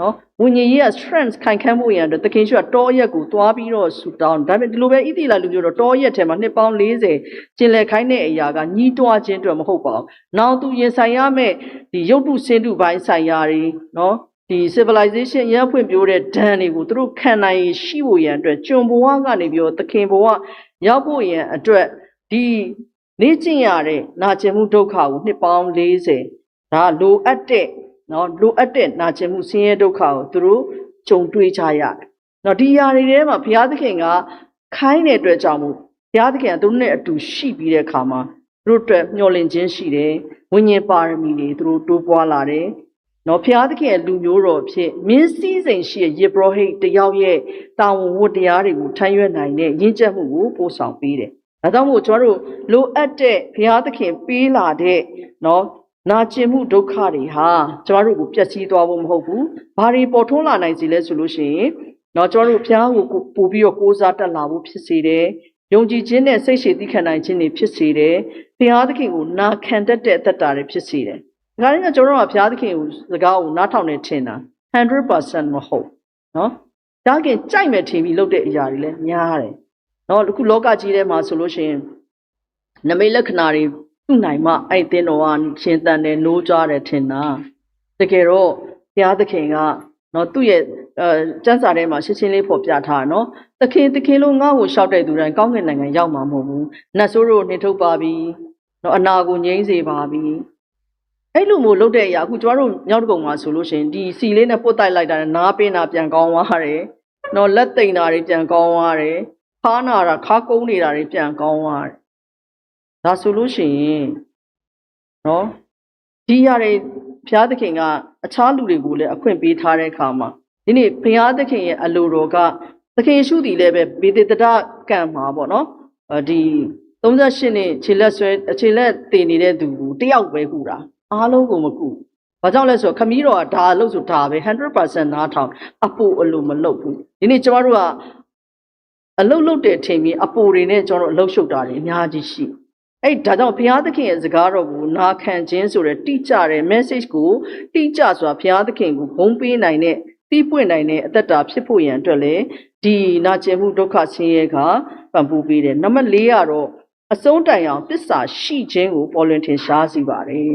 နော်ဝိညာဉ်ရေးက strength ခိုင်ခန့်မှုရန်အတွက်သခင်ယေရှုကတောရက်ကိုသွားပြီးတော့ဆူတောင်းဒါပေမဲ့ဒီလိုပဲဣသီလလူမျိုးတော့တောရက်ထဲမှာနှစ်ပေါင်း40ကျင်လည်ခိုင်းတဲ့အရာကညီးတွားခြင်းအတွက်မဟုတ်ပါဘူး။နောက်သူရင်ဆိုင်ရမယ့်ဒီရုပ်တုဆင်းတုပိုင်းဆိုင်ရာတွေနော်ဒီ civilization ရဖွင့်ပြိုးတဲ့ဒဏ်တွေကိုသူတို့ခံနိုင်ရှိဖို့ရန်အတွက်ကျွန်ဘဝကနေပြီးတော့သခင်ဘဝရောက်ဖို့ရန်အတွက်ဒီနေကျင့်ရတဲ့နာကျင်မှုဒုက္ခကိုနှစ်ပေါင်း40ဒါလိုအပ်တဲ့လိုအပ်တဲ့နာကျင်မှုဆင်းရဲဒုက္ခကိုသူတို့ကြုံတွေ့ကြရတယ်ဒီຢာတွေထဲမှာဘုရားသခင်ကခိုင်းတဲ့အတွက်ကြောင့်မို့ဘုရားသခင်ကသူတို့နဲ့အတူရှိပြီးတဲ့အခါမှာသူတို့အတွက်မျှော်လင့်ခြင်းရှိတယ်ဝိညာဉ်ပါရမီတွေသူတို့တိုးပွားလာတယ်ဘုရားသခင်ရဲ့လူမျိုးတော်ဖြစ်မင်းစည်းစိမ်ရှိတဲ့ယေဘရဟိတ်တယောက်ရဲ့တာဝန်ဝတ္တရားတွေကိုထမ်းရွက်နိုင်တဲ့ရင့်ကျက်မှုကိုပို့ဆောင်ပေးတယ်ဒါကြောင့်မို့ကျွန်တော်တို့လိုအပ်တဲ့ဘုရားသခင်ပေးလာတဲ့နာကျင်မှုဒုက္ခတွေဟာကျမတို့ကိုပျက်စီးသွားဖို့မဟုတ်ဘူး။ဘာတွေပေါ်ထွန်းလာနိုင်စေလဲဆိုလို့ရှိရင်ကျမတို့ဘုရားကိုပို့ပြီးတော့ကိုးစားတက်လာဖို့ဖြစ်စေတယ်။ယုံကြည်ခြင်းနဲ့စိတ်ရှည်သီးခံနိုင်ခြင်းတွေဖြစ်စေတယ်။ဘုရားသခင်ကိုနာခံတတ်တဲ့အသက်တာတွေဖြစ်စေတယ်။ဒါကလည်းကျွန်တော်တို့ကဘုရားသခင်ကိုစကားကိုနားထောင်နေထင်တာ 100% မဟုတ်နော်။ဒါကကြိုက်မဲ့ထင်ပြီးလုပ်တဲ့အရာတွေလည်းများတယ်။အခုလောကကြီးထဲမှာဆိုလို့ရှိရင်နမိတ်လက္ခဏာတွေသူ့နိုင်မှအဲ့တင်းတော်ကရှင်တန်တယ်နိုးကြတယ်ထင်တာတကယ်တော့ဘုရားသခင်ကသူ့ရဲ့ကျမ်းစာထဲမှာရှင်းရှင်းလေးဖော်ပြထားတာသခင်လို့ငါ့ကိုရှောက်တဲ့သူတိုင်းကောင်းကင်နိုင်ငံရောက်မှာမဟုတ်ဘူးနတ်ဆိုးတို့နှင်ထုတ်ပါပြီအနာကိုငြိမ်းစေပါပြီအဲ့လိုမျိုးလုပ်တဲ့အရာအခုကျမတို့မြောက်တကုံမှာဆိုလို့ရှိရင်ဒီစီလေးနဲ့ပုတ်တိုက်လိုက်တာနားပင်းတာပြန်ကောင်းသွားတယ်လက်သိမ်တာတွေပြန်ကောင်းသွားတယ်ခါနာတာခါကုန်းနေတာတွေပြန်ကောင်းသွားတယ်ဒါဆိုလို့ရှိရင်ဒီရတဲ့ဘုရားသခင်ကအခြားလူတွေကိုလည်းအခွင့်ပေးထားတဲ့အခါမှာဒီနေ့ဘုရားသခင်ရဲ့အလိုတော်ကသခင်ယေရှုတည်လည်းပဲဗေဒတတကံမှာပေါ့ဒီ38နှစ်ခြေလက်တည်နေတဲ့သူကိုတယောက်ပဲကူတာအားလုံးကိုမကူဘာကြောင့်လဲဆိုတော့ခမည်းတော်ကဒါအလုပ်ဆိုဒါပဲ 100% နားထောင်အပူအလိုမလုပ်ဘူးဒီနေ့ကျမတို့ကအလုပ်လုပ်တဲ့ချိန်ပြီးအပူတွေနဲ့ကျွန်တော်တို့အလုပ်ရှုပ်တာတွေအများကြီးရှိဒါကြောင့်ဘုရားသခင်ရဲ့စကားတော်ကိုနာခံခြင်းဆိုတဲ့တိကျတဲ့ message ကိုတိကျစွာဘုရားသခင်ကိုဂုဏ်ပေးနိုင်တဲ့ တီးပွင့်နိုင်တဲ့အသက်တာဖြစ်ဖို့ရန်အတွက်လည်းဒီနာကျင်မှုဒုက္ခဆင်းရဲကပံ့ပိုးပေးတယ်နံပါတ်4ကတော့အဆုံးတိုင်အောင်သစ္စာရှိခြင်းကိုပေါ်လွင်ထင်ရှားစေပါတယ်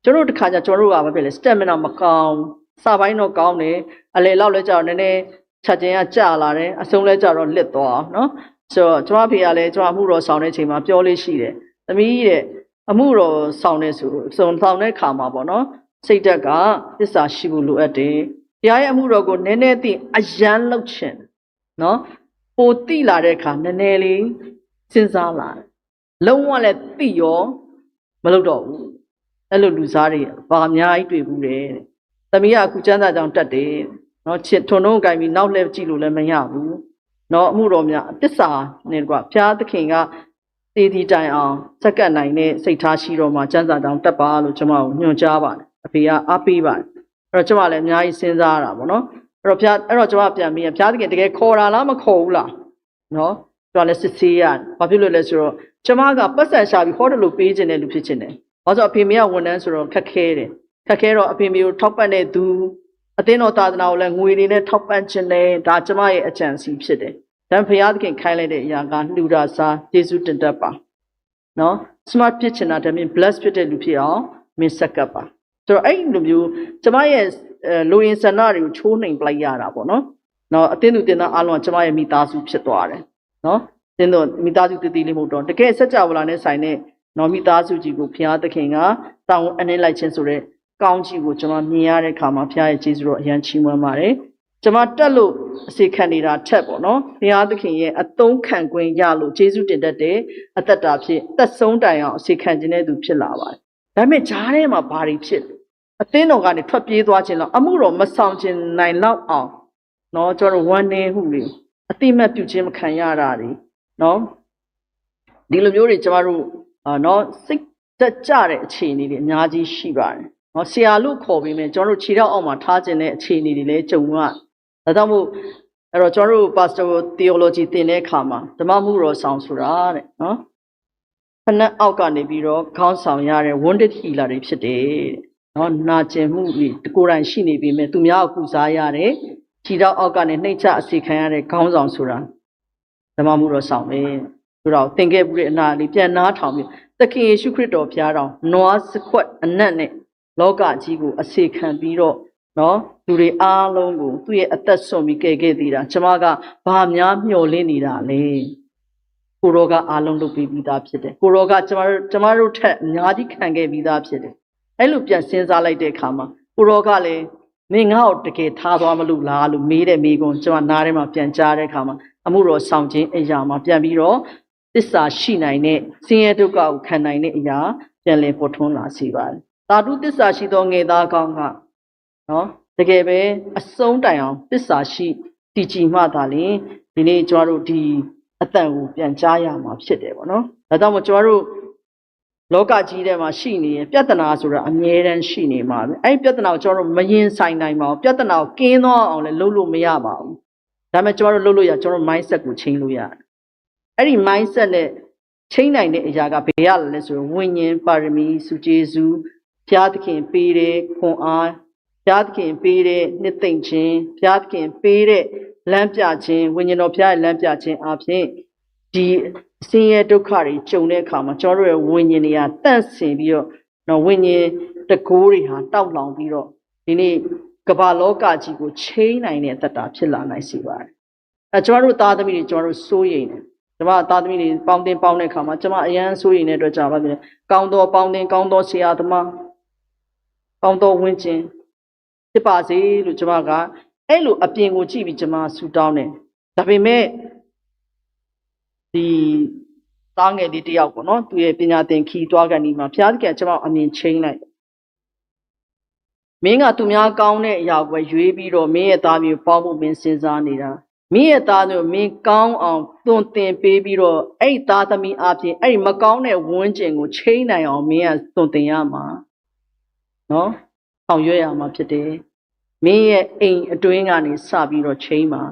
ကျွန်တော်တို့တစ်ခါကျကျွန်တော်တို့ကဘာဖြစ်လဲ stamina မကောင်းစာပိုင်းတော့ကောင်းတယ်အလေလောက်လဲကြတော့နည်းနည်းချက်ချင်းကကြာလာတယ်အဆုံးလဲကြတော့လစ်သွားနော်ဆိုတော့ကျွန်မဖေကလည်းကျွန်မအမှုတော်ဆောင်တဲ့အချိန်မှာပြောလေးရှိတယ်သမီးတဲ့အမှုတော်ဆောင်တဲ့ဆိုစုံဆောင်တဲ့ခါမှာပေါ့နော်စိတ်ဓာတ်ကသစ္စာရှိဖို့လိုအပ်တယ်တရားရဲ့အမှုတော်ကိုနည်းနည်းသိအယမ်းလောက်ချင်နော်ပိုတိလာတဲ့အခါနည်းနည်းလေးစဉ်းစားလာတယ်လုံးဝလည်းသိရောမလုပ်တော့ဘူးအဲ့လိုလူစားတွေဘာအများကြီးတွေ့ဘူးတယ်သမီးကအခုကျမ်းစာကြောင့်တက်တယ်နော်ချစ်ထွန်းထုံးကိုင်ပြီးနောက်လှည့်ကြည့်လို့လည်းမရဘူးနော်အမှုတော်များတစ္ဆာနဲ့ကွာဘုရားသခင်ကတည်တည်တိုင်အောင်စက္ကန့်နိုင်တဲ့စိတ်ထားရှိတော်မှာကျမ်းစာကြောင့်တက်ပါလို့ကျွန်မကိုညွှန်ကြားပါတယ်အဖေကအားပေးပါတယ်အဲ့တော့ကျွန်မလည်းအများကြီးစဉ်းစားရတာပေါ့နော်အဲ့တော့ကျွန်မပြန်ပြီးဘုရားသခင်တကယ်ခေါ်တာလားမခေါ်ဘူးလားနော်ကျွန်တော်လည်းစစ်ဆေးရတယ်ဘာဖြစ်လို့လဲဆိုတော့ကျွန်မကပတ်စံရှာပြီးဟောတယ်လို့ပေးခြင်းတဲ့လူဖြစ်ခြင်းတယ်ဘာလို့ဆိုအဖေမေကဝန်ထမ်းဆိုတော့ခက်ခဲတယ်ခက်ခဲတော့အဖေမေကိုထောက်ပံ့တဲ့သူအသင်းတော်သာသနာကိုလည်းငွေတွေနဲ့ထောက်ပံ့ခြင်းတယ်ဒါကျမရဲ့အကြံစီဖြစ်တယ်။ဒါဘုရားသခင်ခိုင်းလိုက်တဲ့အရာကလှူဒါစားယေရှုတင်တတ်ပါ။နော် smart ဖြစ်ချင်တာတမင် bless ဖြစ်တဲ့လူဖြစ်အောင်မင်းဆက်ကပ်ပါ။ဆိုတော့အဲ့လိုမျိုးကျမရဲ့လူရင်းဆန္ဒတွေကိုချိုးနှိမ်ပလိုက်ရတာပေါ့နော်။နော်အသင်းသူတင်သားအားလုံးကကျမရဲ့မိသားစုဖြစ်သွားတယ်။နော်အသင်းသူမိသားစုတည်တည်လေးမဟုတ်တော့တကယ်စัจ java လာနဲ့ဆိုင်တဲ့နော်မိသားစုကြီးကိုဘုရားသခင်ကတောင်းအနှင်းလိုက်ခြင်းဆိုတဲ့ကောင်းကြီးကိုကျွန်မမြင်ရတဲ့အခါမှာဘုရားရဲ့ကျေးဇူးတော်အရန်ချီးမွမ်းပါတယ်။ကျွန်မတက်လို့အစီခံနေတာထက်ပေါ့နော်။ဘုရားသခင်ရဲ့အသုံးခံခွင့်ရလို့ကျေးဇူးတင်တတ်တဲ့အသက်တာဖြစ်သက်ဆုံးတိုင်အောင်အစီခံခြင်းတဲ့သူဖြစ်လာပါတယ်။ဒါပေမဲ့ဂျားထဲမှာဘာတွေဖြစ်အသင်းတော်ကနေထွက်ပြေးသွားခြင်းလောက်အမှုတော်မဆောင်ခြင်းနိုင်လောက်အောင်နော်ကျွန်တော်ဝမ်းနေမှုတွေအတိမတ်ပြုခြင်းမခံရတာတွေနော်ဒီလိုမျိုးတွေကျွန်တော်တို့နော်စိတ်တက်ကြတဲ့အခြေအနေတွေအများကြီးရှိပါတယ်။နော်ဆရာလို့ခေါ်ပြီးမြဲကျွန်တော်တို့ခြေထောက်အောက်မှာထားခြင်းတဲ့အခြေအနေတွေလည်းကြုံရ။ဒါကြောင့်မို့အဲ့တော့ကျွန်တော်တို့ Pastor Theology သင်တဲ့အခါမှာဓမ္မမှုတော်ဆောင်ဆိုတာတဲ့နော်။ဖဏတ်အောက်ကနေပြီးတော့ခေါင်းဆောင်ရတဲ့ wounded healer တွေဖြစ်တယ်တဲ့။နော်နာကျင်မှုတွေကိုယ်တိုင်ရှိနေပြီးမြဲသူများကိုကုစားရတဲ့ခြေထောက်အောက်ကနေနှိမ့်ချအစီခံရတဲ့ခေါင်းဆောင်ဆိုတာဓမ္မမှုတော်ဆောင်ပဲ။ဆိုတော့သင်ခဲ့မှုတဲ့အနာလေးပြန်နားထောင်ပြီးသခင်ယေရှုခရစ်တော်ဘုရားတော်နွားစခွက်အနက်နဲ့လောကကြီးကိုအစေခံပြီးတော့နော်လူတွေအားလုံးကိုသူ့ရဲ့အသက်ဆုံးပြီးကယ်ခဲ့သေးတာကျွန်မကဘာများမျှော်လင့်နေတာလဲကိုရောကအားလုံးလုပ်ပြီးသားဖြစ်တယ်ကိုရောကကျွန်မတို့ထက်အများကြီးခံခဲ့ပြီးသားဖြစ်တယ်အဲ့လိုပြန်စဉ်းစားလိုက်တဲ့အခါမှာကိုရောကလည်းမင်းငါ့ကိုတကယ်ထားသွားမလို့လားလို့မေးတဲ့မိကွန်းကျွန်မနားထဲမှာပြန်ကြားတဲ့အခါမှာအမှုတော်ဆောင်ခြင်းအရာမှာပြန်ပြီးတော့သစ္စာရှိနိုင်တဲ့ဆင်းရဲဒုက္ခကိုခံနိုင်တဲ့အရာပြန်လည်ပေါ်ထွန်းလာစေပါတယ်။သာဓုသစ္စာရှိသောငယ်သားကောင်းကနော်တကယ်ပဲအဆုံးတိုင်အောင်သစ္စာရှိတည်ကြည်မှသာလျှင်ဒီနေ့ကျွန်တော်တို့ဒီအတန်ကိုပြန်ကြားရမှာဖြစ်တယ်ပေါ့နော်။ဒါကြောင့်မို့ကျွန်တော်တို့လောကကြီးထဲမှာရှိနေရင်ပြဿနာဆိုတာအမြဲတမ်းရှိနေမှာပဲ။အဲ့ဒီပြဿနာကိုကျွန်တော်တို့မရင်ဆိုင်နိုင်ပါဘူး။ပြဿနာကိုကင်းသွားအောင်လည်းလုပ်လို့မရပါဘူး။ဒါပေမဲ့ကျွန်တော်တို့လုပ်လို့ရကျွန်တော်တို့ mindset ကိုချိန်လို့ရတယ်။အဲ့ဒီ mindset နဲ့ချိန်နိုင်တဲ့အရာကဘယ်ရလဲဆိုတော့ဝိညာဉ်ပါရမီစုကျေးဇူးဘုရားသခင်ပေးတဲ့ခွန်အားဘုရားသခင်ပေးတဲ့နှစ်သိမ့်ခြင်းဘုရားသခင်ပေးတဲ့လမ်းပြခြင်းဝိညာဉ်တော်ဘုရားရဲ့လမ်းပြခြင်းအပြင်ဒီဆင်းရဲဒုက္ခတွေကြုံတဲ့အခါမှာကျွန်တော်တို့ရဲ့ဝိညာဉ်တွေကတန့်စင်ပြီးတော့နော်ဝိညာဉ်တကိုးတွေဟာတောက်လောင်ပြီးတော့ဒီနေ့ကမ္ဘာလောကကြီးကိုချိန်နိုင်တဲ့အတ္တဖြစ်လာနိုင်စေပါတယ်အဲကျွန်တော်တို့သားသမီးတွေကျွန်တော်တို့စိုးရိမ်တယ်ကျွန်မသားသမီးတွေပေါင်းတဲ့အခါမှာကျွန်မအရန်စိုးရိမ်တဲ့အတွက်ကြောင့်ပါပြန်ကောင်းသောပေါင်းတဲ့ကောင်းသောဆရာသမားကောင်းသောဝင်းကျင်ဖြစ်ပါစေလို့ကျွန်မကအဲ့လိုအပြင်ကိုကြည့်ပြီးကျွန်မဆူတောင်းတယ်ဒါပေမဲ့ဒီသားငယ်လေးတယောက်ပေါ့နော်သူရဲ့ပညာသင်ခီးတွားကန်ဒီမှာဘုရားသခင်ကျွန်မအမြင်ချင်းလိုက်မင်းကသူများကောင်းတဲ့အရာကိုရွေးပြီးတော့မင်းရဲ့သားမျိုးပေါင်းဖို့မင်းစဉ်းစားနေတာမင်းရဲ့သားမျိုးမင်းကောင်းအောင်သွန်သင်ပေးပြီးတော့အဲ့ဒီသားသမီးအပြင်အဲ့ဒီမကောင်းတဲ့ဝန်းကျင်ကိုချိန်နိုင်အောင်မင်းကသွန်သင်ရမှာနော်ဆောင်ရွက်ရမှာဖြစ်တယ်မင်းရဲ့အိမ်အတွင်းကနေစပြီးတော့ချိန်မှာ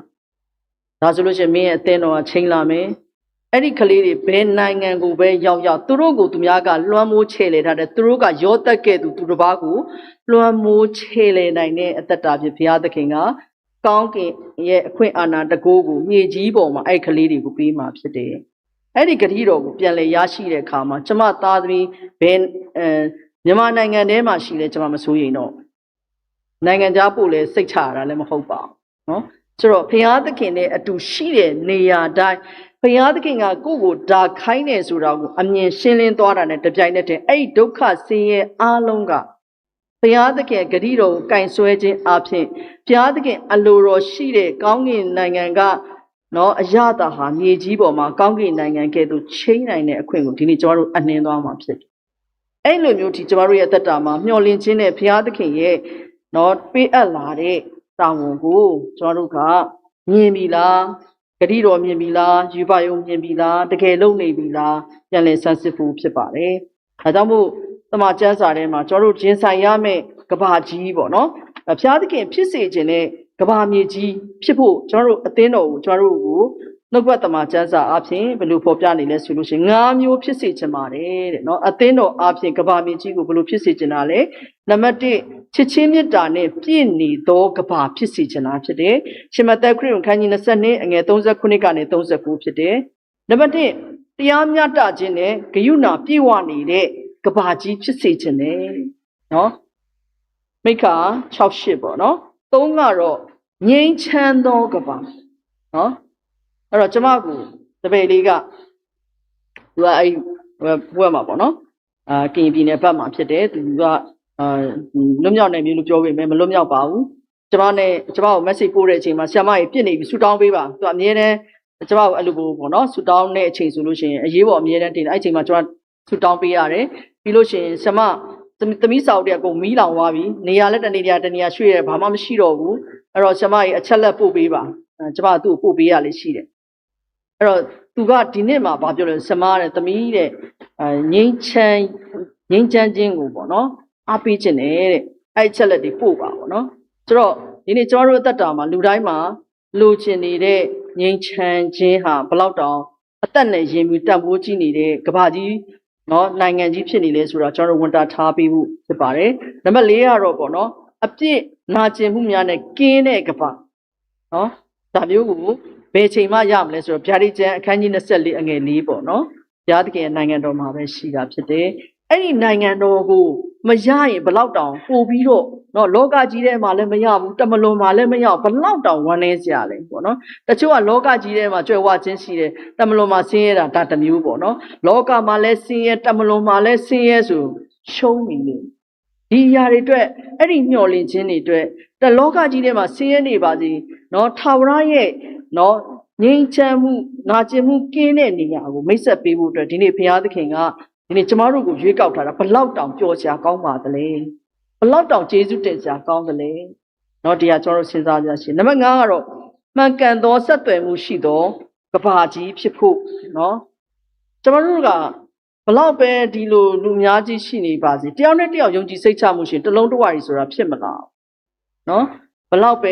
ဒါဆိုလို့ရှိရင်မင်းရဲ့အသင်းတော်ကချိန်လာမယ်အဲ့ဒီကလေးတွေဘယ်နိုင်ငံကိုပဲရောက်သူတို့ကိုသူများကလွှမ်းမိုးချဲ့လေထားတယ်သူတို့ကရောတက်ကဲ့သူတစ်ပါးကိုလွှမ်းမိုးချဲ့လေနိုင်တဲ့အသက်တာဖြစ်ဘုရားသခင်က ကောင်းကင်ရဲ့အခွင့်အာဏာတကိုးကိုမြေကြီးပေါ်မှာအဲ့ကလေးတွေကိုပေးမှာဖြစ်တယ်အဲ့ဒီဂတိတော်ကိုပြန်လည်ရရှိတဲ့အခါမှာကျမသားသမီးဘယ်မြန်မာနိုင်ငံထဲမှာရှိလဲကျမမစိုးရိမ်တော့နိုင်ငံခြားပို့လဲစိတ်ချရတာလည်းမဟုတ်ပါဘူးနော်ဆိုတော့ဘုရားသခင်နဲ့အတူရှိတဲ့နေရာတိုင်းဘုရားသခင်ကကိုယ့်ကိုဒါခိုင်းနေဆိုတာကိုအမြင်ရှင်းလင်းသွားတာနဲ့တပြိုင်နက်တည်းအဲ့ဒီဒုက္ခဆင်းရဲအားလုံးကဘုရားသခင်ဂတိတော်ကိုကင်ဆွဲခြင်းအပြင်ဘုရားသခင်အလိုတော်ရှိတဲ့ကောင်းကင်နိုင်ငံကနော်အရသာဟာမြေကြီးပေါ်မှာကောင်းကင်နိုင်ငံကဲ့သို့ချိန်နိုင်တဲ့အခွင့်ကိုဒီနေ့ကျွန်တော်တို့အနှင်းသွားမှာဖြစ်တယ်။အဲ့လိုမျိုးဒီကျွန်တော်တို့ရဲ့အသက်တာမှာမျှော်လင့်ခြင်းနဲ့ဘုရားသခင်ရဲ့နော်ပေးအပ်လာတဲ့တာဝန်ကိုကျွန်တော်တို့ကမြင်ပြီလားဂတိတော်မြင်ပြီလားယူပါယုံမြင်ပြီလားတကယ်လုံနေပြီလားပြန်လည်ဆန်းစစ်ဖို့ဖြစ်ပါတယ်။ဒါကြောင့်မို့သမာကျမ်းစာထဲမှာကျွန်တော်တို့ရင်ဆိုင်ရမယ့်ကဘာကြီးပေါ့နော်ဘုရားသခင်ဖြစ်စေခြင်းနဲ့ကဘာမြေကြီးဖြစ်ဖို့ကျွန်တော်တို့အသင်းတော်ကိုကျွန်တော်တို့ကိုနှုတ်ဘတ်သမာကျမ်းစာအပြင်ဘယ်လိုဖော်ပြနေလဲဆိုလို့ရှိရင်၅မျိုးဖြစ်စေခြင်းပါတယ်တဲ့နော်အသင်းတော်အပြင်ကဘာမြေကြီးကိုဘယ်လိုဖြစ်စေခြင်းတာလဲနံပါတ်1ချစ်ချင်းမေတ္တာနဲ့ပြည့်နေသောကဘာဖြစ်စေခြင်းတာဖြစ်တယ်ရှင်မသက်ခရစ်ဝင်ခန်းကြီး20အငယ်39ကနေ39ဖြစ်တယ်နံပါတ်1တရားမျှတခြင်းနဲ့ဂရုဏာပြည့်ဝနေတဲ့ကဘာကြီးဖြစ်စေခြင်းနဲ့နော်မိခါ6:8ပေါ့နော်3ကတော့ငြိမ်းချမ်းသောကဘာနော်အဲ့တော့ကျမကိုတပည့်လေးကသူကအဲ့ဘွဲ့မှာပေါ့နော်ကင်ပြည်နယ်ဘက်မှာဖြစ်တယ်သူကလွတ်မြောက်နေမျိုးလို့ပြောပေမဲ့မလွတ်မြောက်ပါဘူးကျမကို message ပို့တဲ့အချိန်မှာဆရာမကြီးပြစ်နေပြီဆူတောင်းပေးပါသူကအမြဲတမ်းကျမကိုအဲ့လိုပေါ့နော်ဆူတောင်းတဲ့အချိန်ဆိုလို့ရှိရင်အရေးပေါ်အမြဲတမ်းတင်တယ်အဲ့အချိန်မှာကျမဆူတောင်းပေးရတယ်ပြီးလို့ရှိရင်ဆရာမသမီးစာအုပ်တွေကကုန်မီးလောင်သွားပြီနေရာလက်တနေရာရွှေ့ရဘာမှမရှိတော့ဘူးအဲ့တော့ဆရာမကြီးအချက်လက်ပို့ပေးပါကျမသူ့ကိုပို့ပေးရလေရှိတယ်အဲ့တော့သူကဒီနေ့မှာဘာပြောလဲဆရာမတဲ့သမီးတဲ့ငိမ့်ချမ်းခြင်းကိုပေါ့နော်အားပေးခြင်းနဲ့တဲ့အဲ့ချက်လက်တွေပို့ပါပေါ့နော်ဆိုတော့ဒီနေ့ကျွန်တော်တို့အသက်တာမှာလူတိုင်းမှာလိုချင်နေတဲ့ငိမ့်ချမ်းခြင်းဟာဘလောက်တောင်အသက်နဲ့ရင်ပြီးတန်ဖိုးကြီးနေတဲ့ကမ္ဘာကြီးနော်နိုင်ငံကြီးဖြစ်နေလဲဆိုတော့ကျွန်တော်တို့ဝန်တာထားပေးဖို့ဖြစ်ပါတယ်နံပါတ်4ကတော့ပေါ့နော်အပြစ်နာကျင်မှုများနဲ့ကင်းတဲ့ကမ္ဘာနော်ဒါမျိုးကိုဘယ်ချိန်မှရမလဲဆိုတော့ဗျာဒိတ်ကျမ်းအခန်းကြီး24အငယ်4ပေါ့နော်ဘုရားသခင်ရဲ့နိုင်ငံတော်မှာပဲရှိတာဖြစ်တယ်အဲ့ဒီနိုင်ငံတော်ကိုမရရင်ဘလောက်တောင်ပို့ပြီးတော့နော်လောကကြီးထဲမှာလည်းမရဘူးတမလွန်မှာလည်းမရဘလောက်တောင်ဝမ်းနည်းစရာလဲပေါ့နော်တချို့ကလောကကြီးထဲမှာကြွယ်ဝခြင်းရှိတယ်တမလွန်မှာဆင်းရဲတာဒါတစ်မျိုးပေါ့နော်လောကမှာလည်းဆင်းရဲတမလွန်မှာလည်းဆင်းရဲဆိုရှုံးနေတယ်ဒီຢာတွေအတွက်အဲ့ဒီမျှော်လင့်ခြင်းတွေအတွက်တလောကကြီးထဲမှာဆင်းရဲနေပါစေနော်ထာဝရရဲ့နော်ငြိမ်းချမ်းမှုနာကျင်မှုကင်းတဲ့နေရာကိုမိတ်ဆက်ပေးဖို့အတွက်ဒီနေ့ဘုရားသခင်ကဒီနေ့ကျမတို့ကိုရွေးကောက်ထားတာဘလောက်တောင်ပျော်စရာကောင်းပါသလဲဘလောက်တောင်ကျေးဇူးတင်စရာကောင်းသလဲเนาะတရားကျွန်တော်တို့စဉ်းစားကြရှင်နံပါတ်5ကတော့မှန်ကန်သောဆက်သွယ်မှုရှိသောကဘာကြီးဖြစ်ဖို့เนาะကျမတို့ကဘလောက်ပဲဒီလိုလူများကြီးရှိနေပါစေတယောက်နဲ့တယောက်ယုံကြည်စိတ်ချမှုရှင်တလုံးတဝါရီဆိုတာဖြစ်မလားเนาะဘလောက်ပဲ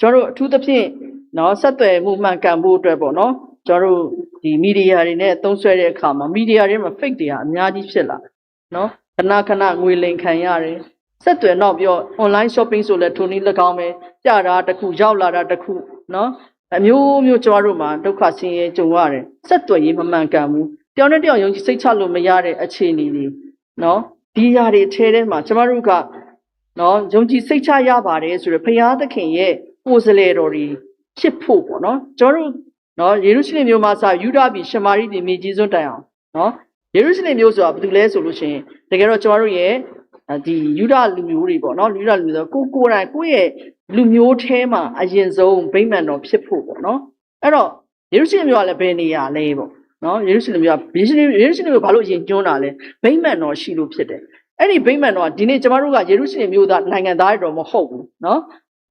ကျွန်တော်တို့အထူးသဖြင့်เนาะဆက်သွယ်မှုမှန်ကန်ဖို့အတွက်ပေါ့เนาะကျွန်တော်တို့ဒီမီဒီယာတွေနဲ့သုံးဆွဲတဲ့အခါမှာမီဒီယာတွေမှာ fake တွေကအများကြီးဖြစ်လာเนาะခဏငွေလိမ်ခံရတယ်ဆက်သွယ်တော့ပြော online shopping ဆိုလဲထိုနည်း၎င်းပဲကြတာတစ်ခုရောက်လာတာတစ်ခုเนาะအမျိုးကျွန်တော်တို့မှာဒုက္ခဆင်းရဲကြုံရတယ်ဆက်သွယ်ရေးမမှန်ကန်ဘူးတယောက်နဲ့တယောက်ယုံကြည်စိတ်ချလို့မရတဲ့အခြေအနေတွေเนาะဒီຢာတွေထဲထဲမှာကျွန်တော်တို့ကเนาะယုံကြည်စိတ်ချရပါတယ်ဆိုတော့ဘုရားသခင်ရဲ့ကိုယ်စလဲတော်တွေဖြစ်ဖို့ပေါ့เนาะကျွန်တော်တို့နော်ယေရုရှလင်မြို့မှာစယူဒပြည်ရှမာရိပြည်မြေကြီးစွန်းတိုင်အောင်နော်ယေရုရှလင်မြို့ဆိုတာဘာတူလဲဆိုလို့ရှိရင်တကယ်တော့ကျွန်တော်တို့ရဲ့ဒီယူဒလူမျိုးတွေပေါ့နော်ယူဒလူမျိုးဆိုကိုယ်တိုင်ကိုယ့်ရဲ့လူမျိုးထဲမှာအရင်ဆုံးဗိမာန်တော်ဖြစ်ဖို့ပေါ့နော်အဲ့တော့ယေရုရှလင်မြို့ကလည်းဘယ်နေရာလဲပေါ့နော်ယေရုရှလင်မြို့ကယေရုရှလင်မြို့ဘာလို့အရင်ကျွန်းတာလဲဗိမာန်တော်ရှိလို့ဖြစ်တယ်အဲ့ဒီဗိမာန်တော်ကဒီနေ့ကျွန်တော်တို့ကယေရုရှလင်မြို့သားနိုင်ငံသားတွေတော့မဟုတ်ဘူးနော်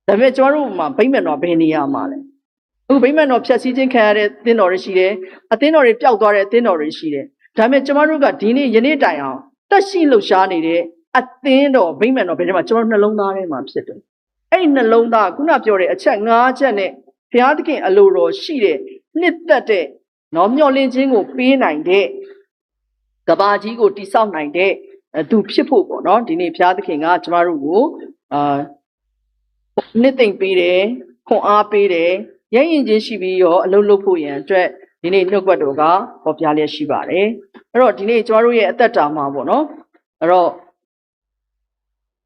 ဒါပေမဲ့ကျွန်တော်တို့မှာဗိမာန်တော်ဘယ်နေရာမှာလဲအခုဗိမာန်တော်ဖြတ်စည်းခြင်းခံရတဲ့သင်းတော်တွေရှိတယ်အသင်းတော်တွေပျောက်သွားတဲ့သင်းတော်တွေရှိတယ်ဒါပေမဲ့ကျွန်တော်တို့ကဒီနေ့ယနေ့တိုင်အောင်တက်ရှိလှုပ်ရှားနေတဲ့အသင်းတော်ဗိမာန်တော်ဘယ်ထဲမှာကျွန်တော်နှလုံးသားထဲမှာဖြစ်တယ်အဲ့ဒီနှလုံးသားခုနပြောတဲ့အချက်5ချက်နဲ့ဘုရားသခင်အလိုတော်ရှိတဲ့နှစ်သက်တဲ့နော်မျှော်လင့်ခြင်းကိုပေးနိုင်တဲ့ကဘာကြီးကိုတိဆောက်နိုင်တဲ့သူဖြစ်ဖို့ပေါ့နော်ဒီနေ့ဘုရားသခင်ကကျွန်တော်တို့ကို နှစ်သိမ့်ပေးတယ်ခွန်အားပေးတယ်ရရင်ချင်းရှိပြီးရောအလုပ်လုပ်ဖို့ရန်အတွက်ဒီနေ့နှုတ်ကပတ်တော်ကဟောပြလျက်ရှိပါတယ်အဲ့တော့ဒီနေ့ကျွန်တော်တို့ရဲ့အသက်တာမှာပေါ့နော်အဲ့တော့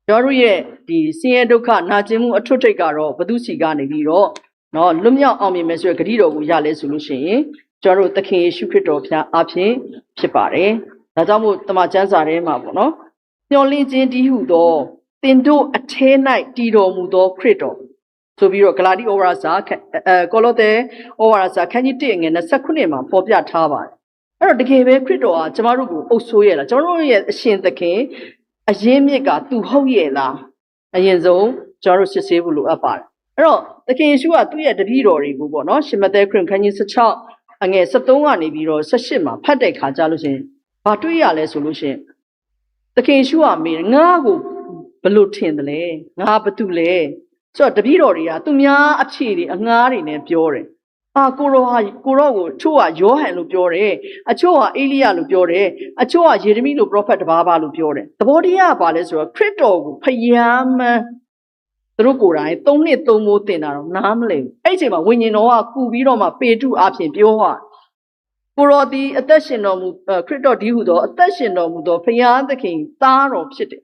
ကျွန်တော်တို့ရဲ့ဒီဆင်းရဲဒုက္ခနာကျင်မှုအထွတ်ထိပ်ကတော့ဘုသူစီကနေပြီးတော့နော်လွတ်မြောက်အောင်မြင်မယ်ဆိုတဲ့ဂရုတော်ကိုရလဲဆိုလို့ရှိရင်ကျွန်တော်တို့သခင်ယေရှုခရစ်တော်ဖျားအဖြစ်ဖြစ်ပါတယ်ဒါကြောင့်မို့တမန်ကျမ်းစာထဲမှာပေါ့နော်မျှော်လင့်ခြင်းတည်းဟုသောသင်တို့အထဲ၌တည်တော်မူသောခရစ်တော်ဆိုပြီးတော့ဂလာတိဩဝါဒစာကောလောသဲဩဝါဒစာခန်းကြီး1ငယ်29မှာဖော်ပြထားပါတယ်အဲ့တော့တကယ်ပဲခရစ်တော်ကကျမတို့ကိုအုပ်ဆိုးရဲ့လားကျမတို့ရဲ့အရှင်သခင်အရင်းမြစ်ကသူဟုတ်ရဲ့လားအရင်ဆုံးကျမတို့စစ်ဆေးဖို့လိုအပ်ပါတယ်အဲ့တော့သခင်ယေရှုကသူ့ရဲ့တပည့်တော်တွေကိုပေါ့နော်ရှင်မဿဲခရစ်ခန်းကြီး16အငယ်73ကနေပြီးတော့18မှာဖတ်တဲ့ခါကြလို့ရှင်ဘာတွေ့ရလဲဆိုလို့ရှင်သခင်ယေရှုကမေးငါ့ကိုဘယ်လိုထင်တယ်လဲငါဘာတူလဲဆိုတော့တပည့်တော်တွေကသူများအဖြေတွေအငားတွေနဲ့ပြောတယ်ကိုရောကိုချို့ကယောဟန်လို့ပြောတယ်အချို့ကအေလိယလို့ပြောတယ်အချို့ကယေရမိလို့ပရောဖက်တစ်ပါးပါလို့ပြောတယ်သဘောတရားကဘာလဲဆိုတော့ခရစ်တော်ကိုဖယားမှန်းသူတို့ကိုယ်တိုင်3နှစ်3မိုးတင်တာတော့နားမလည်ဘူးအဲ့ဒီအချိန်မှာဝိညာဉ်တော်ကကူပြီးတော့မှပေတုအဖြစ်ပြောဟာကိုရောဒီအသက်ရှင်တော်မူခရစ်တော်ဒီဟုသောအသက်ရှင်တော်မူသောဖယားသခင်သားတော်ဖြစ်တယ်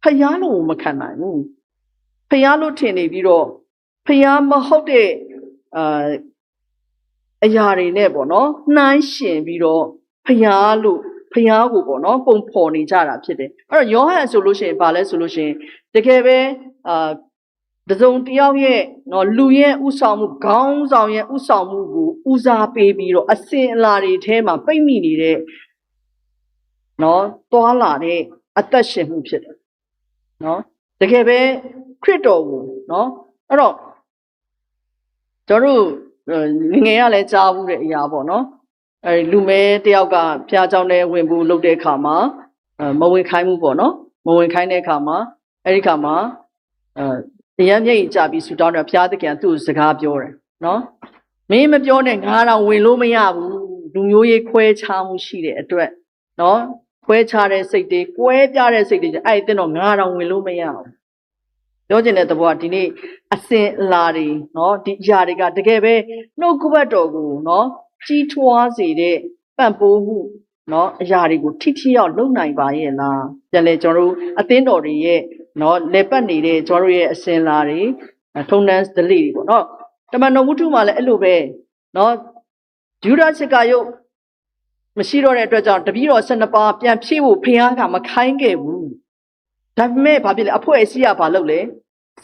ဖယားလို့မခံနိုင်ဘူးဖယားလို့ထင်နေပြီးတော့ဖယားမဟုတ်တဲ့အရာတွေနဲ့ပေါ့နော်နှိုင်းရှင်ပြီးတော့ဖယားကိုပေါ့နော်ပုံဖော်နေကြတာဖြစ်တယ်အဲ့တော့ယောဟန်ဆိုလို့ရှိရင်ဗာလဲဆိုလို့ရှိရင်တကယ်ပဲတစုံတယောက်ရဲ့နော်လူရဲ့ဥဆောင်မှုခေါင်းဆောင်ရဲ့ဥဆောင်မှုကိုဦးစားပေးပြီးတော့အစဉ်အလာတွေထဲမှာပိတ်မိနေတဲ့နော်တွာလာတဲ့အသက်ရှင်မှုဖြစ်တယ်နော်တကယ်ပဲခရစ်တော်ကိုနော်အဲ့တော့ကျွန်တော်တို့ငယ်ရလဲကြားဘူးတဲ့အရာပေါ့နော်လူမဲတယောက်ကဖျားเจ้าနဲ့ဝင်ဘူးလုပ်တဲ့အခါမှာမဝင်ခိုင်းဘူးပေါ့နော်မဝင်ခိုင်းတဲ့အခါမှာအဲ့ဒီအခါမှာတရားမျက်ရည်ကြပြီးဆူတောင်းတယ်ဖျားသခင်သူ့စကားပြောတယ်နော်မင်းမပြောနဲ့ငါတော့ဝင်လို့မရဘူးလူမျိုးရေးခွဲခြားမှုရှိတဲ့အတွက်နော်ခွဲခြားတဲ့စိတ်တွေကွဲပြားတဲ့စိတ်တွေအဲ့ဒီတော့ငါတော့ဝင်လို့မရဘူးပြောချင်တဲ့သဘောကဒီနေ့အစဉ်အလာတွေနော်ဒီຢာတွေကတကယ်ပဲနှုတ်ကပတ်တော်ကိုနော်ကြီးထွားစေတဲ့ပံ့ပိုးမှုနော်အရာတွေကိုထိထိရောက်လုပ်နိုင်ပါရဲ့လားပြန်လေကျွန်တော်တို့အသင်းတော်တွေရဲ့နော်လေပတ်နေတဲ့ကျွန်တော်တို့ရဲ့အစဉ်အလာတွေထုံတန်းဒလိတွေပေါ့နော်တမန်တော်ဝုဒ္ဓမှာလည်းအဲ့လိုပဲနော်ယူဒချစ်ကယုတ်မရှိတော့တဲ့အတွက်ကြောင့်တပည့်တော်12ပါးပြန်ဖြည့်ဖို့ဖခင်ကမခိုင်းခဲ့ဘူးဒါပေမဲ့ဘာဖြစ်လဲအဖွဲ့အစည်းကဘာလုပ်လဲ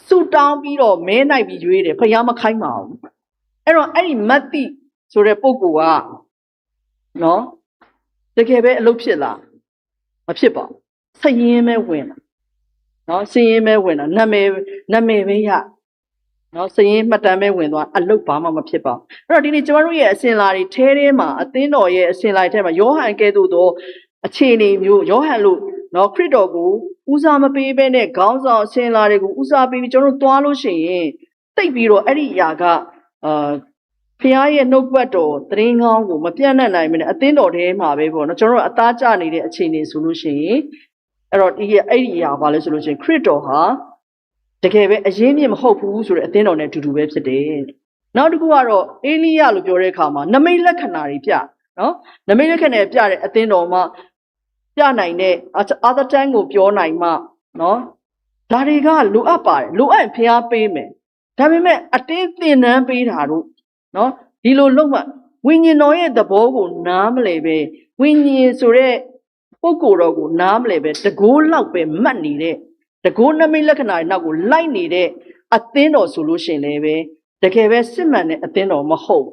ဆူတောင်းပြီးတော့မဲနိုင်ပြီးရွေးတယ်ဖခင်မခိုင်းပါဘူးအဲ့တော့အဲ့ဒီမတ်တိဆိုတဲ့ပုဂ္ဂိုလ်ကနော်တကယ်ပဲအလုပ်ဖြစ်လားမဖြစ်ပါဘူးစရင်ပဲဝင်တာနော်စရင်ပဲဝင်တာနာမည်ပဲရနော်စရင်မှတ်တမ်းပဲဝင်သွားအလုပ်ဘာမှမဖြစ်ပါဘူးအဲ့တော့ဒီနေ့ကျမတို့ရဲ့အစဉ်လာတွေထဲမှာအသင်းတော်ရဲ့အစဉ်လာတွေထဲမှာယောဟန်ကဲ့သို့သောအခြေအနေမျိုးယောဟန်လို့နော်ခရစ်တော်ကိုဦးစားမပေးဘဲနဲ့ခေါင်းဆောင်အစဉ်လာတွေကိုဦးစားပေးပြီးကျွန်တော်တို့သွားလို့ရှိရင်တိတ်ပြီးတော့အဲ့ဒီຢာကဖခင်ရဲ့နှုတ်ကပတ်တော်သရင်ကောင်းကိုမပြတ်နိုင်မနဲ့အသင်းတော်ထဲမှာပဲပေါ့နော်ကျွန်တော်တို့အသားကျနေတဲ့အခြေအနေဆိုလို့ရှိရင်အဲ့တော့ဒီအဲ့ဒီຢာဘာလဲဆိုလို့ရှိရင်ခရစ်တော်ဟာတကယ်ပဲအရင်မြင့်မဟုတ်ဘူးဆိုတဲ့အသင်းတော်နဲ့အတူတူပဲဖြစ်တယ်နောက်တစ်ခုကတော့အေလိယလို့ပြောတဲ့အခါမှာနမိတ်လက္ခဏာတွေပြနော်နမိတ်လက္ခဏာပြတဲ့အသင်းတော်မှာပြနိုင်တဲ့ other time ကိုပြောနိုင်မှနော်ဒါတွေကလိုအပ်ပါတယ်လိုအပ်ဖျားပေးမယ်ဒါပေမဲ့အတင်းသင်တန်းပေးတာတို့နော်ဒီလိုလုံးဝဝိညာဉ်တော်ရဲ့သဘောကိုနားမလဲပဲဝိညာဉ်ဆိုတဲ့ပုဂ္ဂိုလ်တော်ကိုနားမလဲပဲတကိုးလောက်ပဲမှတ်နေတဲ့တကိုးနမိတ်လက္ခဏာတွေနောက်ကိုလိုက်နေတဲ့အသင်းတော်ဆိုလို့ရှင်လည်းပဲတကယ်ပဲစစ်မှန်တဲ့အသင်းတော်မဟုတ်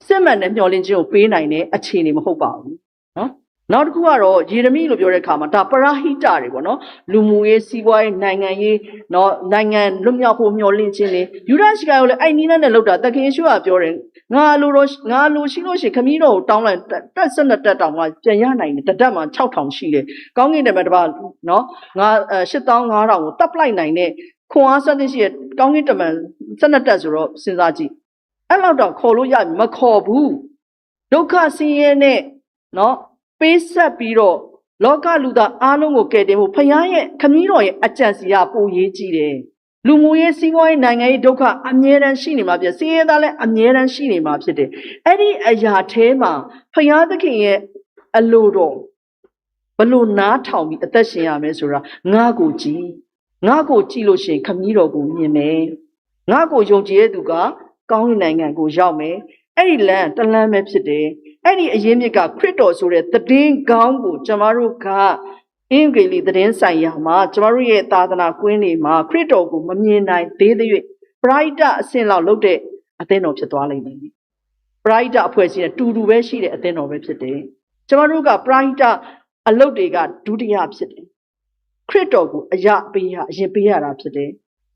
စစ်မှန်တဲ့မျှော်လင့်ခြင်းကိုပေးနိုင်တဲ့အခြေအနေမဟုတ်ပါဘူးနော်နောက်တစ်ခုကတော့ယေရမိလို့ပြောတဲ့အခါမှာဒါပရာဟိတတွေပေါ့နော်လူမှုရေးစီးပွားရေးနိုင်ငံရေးနော်နိုင်ငံလွတ်မြောက်ဖို့မျှော်လင့်ခြင်းတွေယူဒရှကာကိုလည်းအဲ့နီးနဲ့လောက်တာသခင်ယေရှုကပြောတယ်ငါလိုရှိလို့ရှိရင်ခမည်းတော်ကိုတောင်းလိုက်တက်12တက်တောင်မှပြန်ရနိုင်တယ်တတက်မှ6000ရှိတယ်ကောင်းကင်တမန်တစ်ပါးနော်ငါ8500ကိုတပ်လိုက်နိုင်တဲ့ခွန်အားဆက်တဲ့ရှိရဲ့ကောင်းကင်တမန်12တက်ဆိုတော့စဉ်းစားကြည့်အဲ့လောက်တော့ခေါ်လို့ရမခေါ်ဘူးဒုက္ခဆင်းရဲနဲ့နော်ပေးဆက်ပြီးတော့လောကလူသားအားလုံးကိုကယ်တင်ဖို့ဖခင်ရဲ့ခမည်းတော်ရဲ့အကြံစီကပိုရေးကြည့်တယ် လူမှုရေးစီးပွားရေးနိုင်ငံရေးဒုက္ခအမြဲတမ်းရှိနေမှာဖြစ်စည်ရဲသားလည်းအမြဲတမ်းရှိနေမှာဖြစ်တယ်အဲ့ဒီအရာထဲမှာဖယားသခင်ရဲ့အလိုတော်ဘလို့နားထောင်ပြီးအသက်ရှင်ရမယ်ဆိုတာငါ့ကိုကြည့်လို့ရှိရင်ခမည်းတော်ကိုမြင်မယ်ငါ့ကိုယုံကြည်တဲ့သူကကောင်းကင်နိုင်ငံကိုရောက်မယ်အဲ့ဒီလမ်းတလမ်းပဲဖြစ်တယ်အဲ့ဒီအရင်းမြစ်ကခရစ်တော်ဆိုတဲ့သတင်းကောင်းကိုကျမတို့ကအင်္ဂလိပ်သတင်းဆိုင်ရာမှာကျမတို့ရဲ့သာသနာကွင်းတွေမှာခရစ်တော်ကိုမမြင်နိုင်သေးတဲ့၍ပရိဒတ်အဆင့်လောက်လုပ်တဲ့အသင်းတော်ဖြစ်သွားလိမ့်မယ်ပရိဒတ်အဖွဲ့အစည်းနဲ့တူတူပဲရှိတဲ့အသင်းတော်ပဲဖြစ်တယ်ကျမတို့ကပရိဒတ်အလုပ်တွေကဒုတိယဖြစ်တယ်ခရစ်တော်ကိုအရင်ပေးရတာဖြစ်တယ်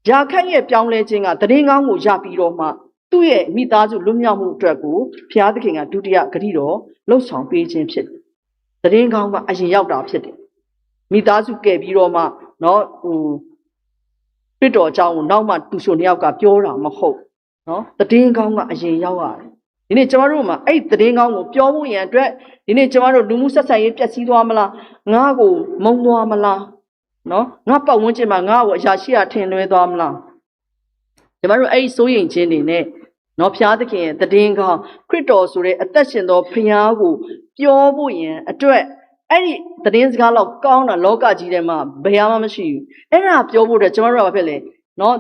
ယာခန့်ရဲ့ပြောင်းလဲခြင်းကသတင်းကောင်းကိုရပြီးတော့မှသူ့ရဲ့မိသားစုလွတ်မြောက်မှုအတွက်ကိုဘုရားသခင်ကဒုတိယဂရုတော်လှုပ်ဆောင်ပေးခြင်းဖြစ်တယ်သတင်းကောင်းကအရင်ရောက်တာဖြစ်တယ်မိသားစုကဲပြီးတော့မှเนาะခရစ်တော်အကြောင်းကိုနောက်မှသူဆိုနှစ်ယောက်ကပြောတာမဟုတ်เนาะသတင်းကောင်းကအရင်ရောက်ရတယ်ဒီနေ့ကျမတို့မှာအဲ့သတင်းကောင်းကိုပြောဖို့ရန်အတွက်ဒီနေ့ကျမတို့လူမှုဆက်ဆံရေးပျက်စီးသွားမလားငါ့ကိုမုံသွားမလားနော်ငါပတ်ဝန်းကျင်မှာငါ့ကိုအရာရှိရထင်လွဲသွားမလားကျမတို့အဲ့ဒီစိုးရိမ်ခြင်းတွေနဲ့နော်ဖျားသခင်ရဲ့တည်င်းကောင်းခရစ်တော်ဆိုတဲ့အသက်ရှင်သောဖျားကိုပြောဖို့ရန်အတွက်အဲ့ဒီတည်င်းစကားလောက်ကောင်းတာလောကကြီးထဲမှာဘယ်မှမရှိဘူးအဲ့ဒါပြောဖို့တဲ့ကျမတို့ကဘာဖြစ်လဲနော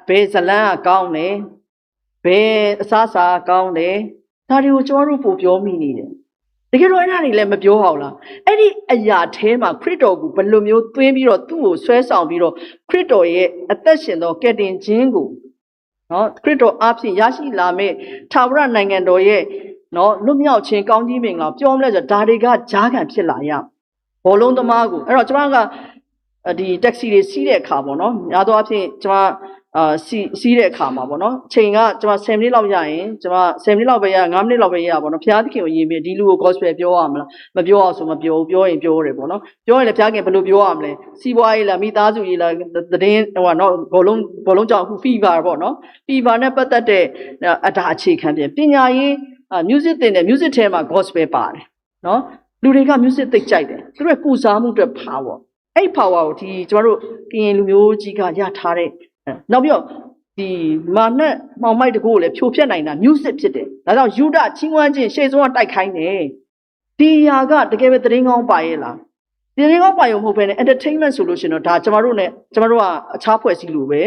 ်ဘယ်ဇလန်းကကောင်းလဲဘယ်အစားအစာကောင်းလဲဒါတွေကိုကျမတို့ပို့ပြောမိနေတယ်တကယ်တော့အဲ့ဒါတွေလည်းမပြောဟောက်လားအဲ့ဒီအရာထဲမှာခရစ်တော်ကိုဘယ်လိုမျိုးသွင်းပြီးတော့သူ့ကိုဆွဲဆောင်ပြီးတော့ခရစ်တော်ရဲ့အသက်ရှင်သောကယ်တင်ခြင်းကိုနော်ခရစ်တော်အားဖြင့်ရရှိလာမဲ့ထာဝရနိုင်ငံတော်ရဲ့နော်လွတ်မြောက်ခြင်းကောင်းကြီးမင်္ဂလာပြောမလဲဆိုဒါတွေကကြားခံဖြစ်လာရဘောလုံးသမားကိုအဲ့တော့ကျမကဒီတက္ကစီတွေစီးတဲ့အခါပေါ့နော်များသောအားဖြင့်ကျမစီးတဲ့အခါမှာပေါ့နော်ချိန်ကကျွန်မ10မိနစ်လောက်ရရင်ကျွန်မ10မိနစ်လောက်ပဲရ9မိနစ်လောက်ပဲရပေါ့နော်ဘုရားသခင်ကိုယဉ်ပြီးဒီလူကို gospel ပြောရမလားမပြောအောင်ဆိုမပြောဘူးပြောရင်ပြောတယ်ပေါ့နော်ပြောရင်လည်းဘုရားခင်ဘယ်လိုပြောရမလဲစီးပွားရေးလားမိသားစုရေးလားသတင်းဟိုနော်ဘောလုံးကြောင့်အခု fever ပေါ့နော် fever နဲ့ပတ်သက်တဲ့အတားအခြေခံပြင်ပညာရေး music တင်တယ် music ထဲမှာ gospel ပါတယ်နော်လူတွေက music သိကြိုက်တယ်သူတို့ကုစားမှုအတွက် power အဲ့ power ကိုဒီကျွန်တော်တို့ကရင်လူမျိုးကြီးကရထားတဲ့နောက်ပြီးတော့ဒီမာနက်မှောင်မိုက်တကူကိုလည်းဖြိုဖျက်နိုင်တာ music ဖြစ်တယ်။ဒါကြောင့်ယူဒချင်းဝမ်းချင်းရှေ့ဆုံးကတိုက်ခိုင်းတယ်။ဒီຢာကတကယ်ပဲသတင်းကောင်းပါရဲ့လား။သတင်းကောင်းပါရုံမဟုတ်ဘဲနဲ့ entertainment ဆိုလို့ရှိရင်တော့ဒါကျမတို့ကအခြားဖွဲ့စည်းလို့ပဲ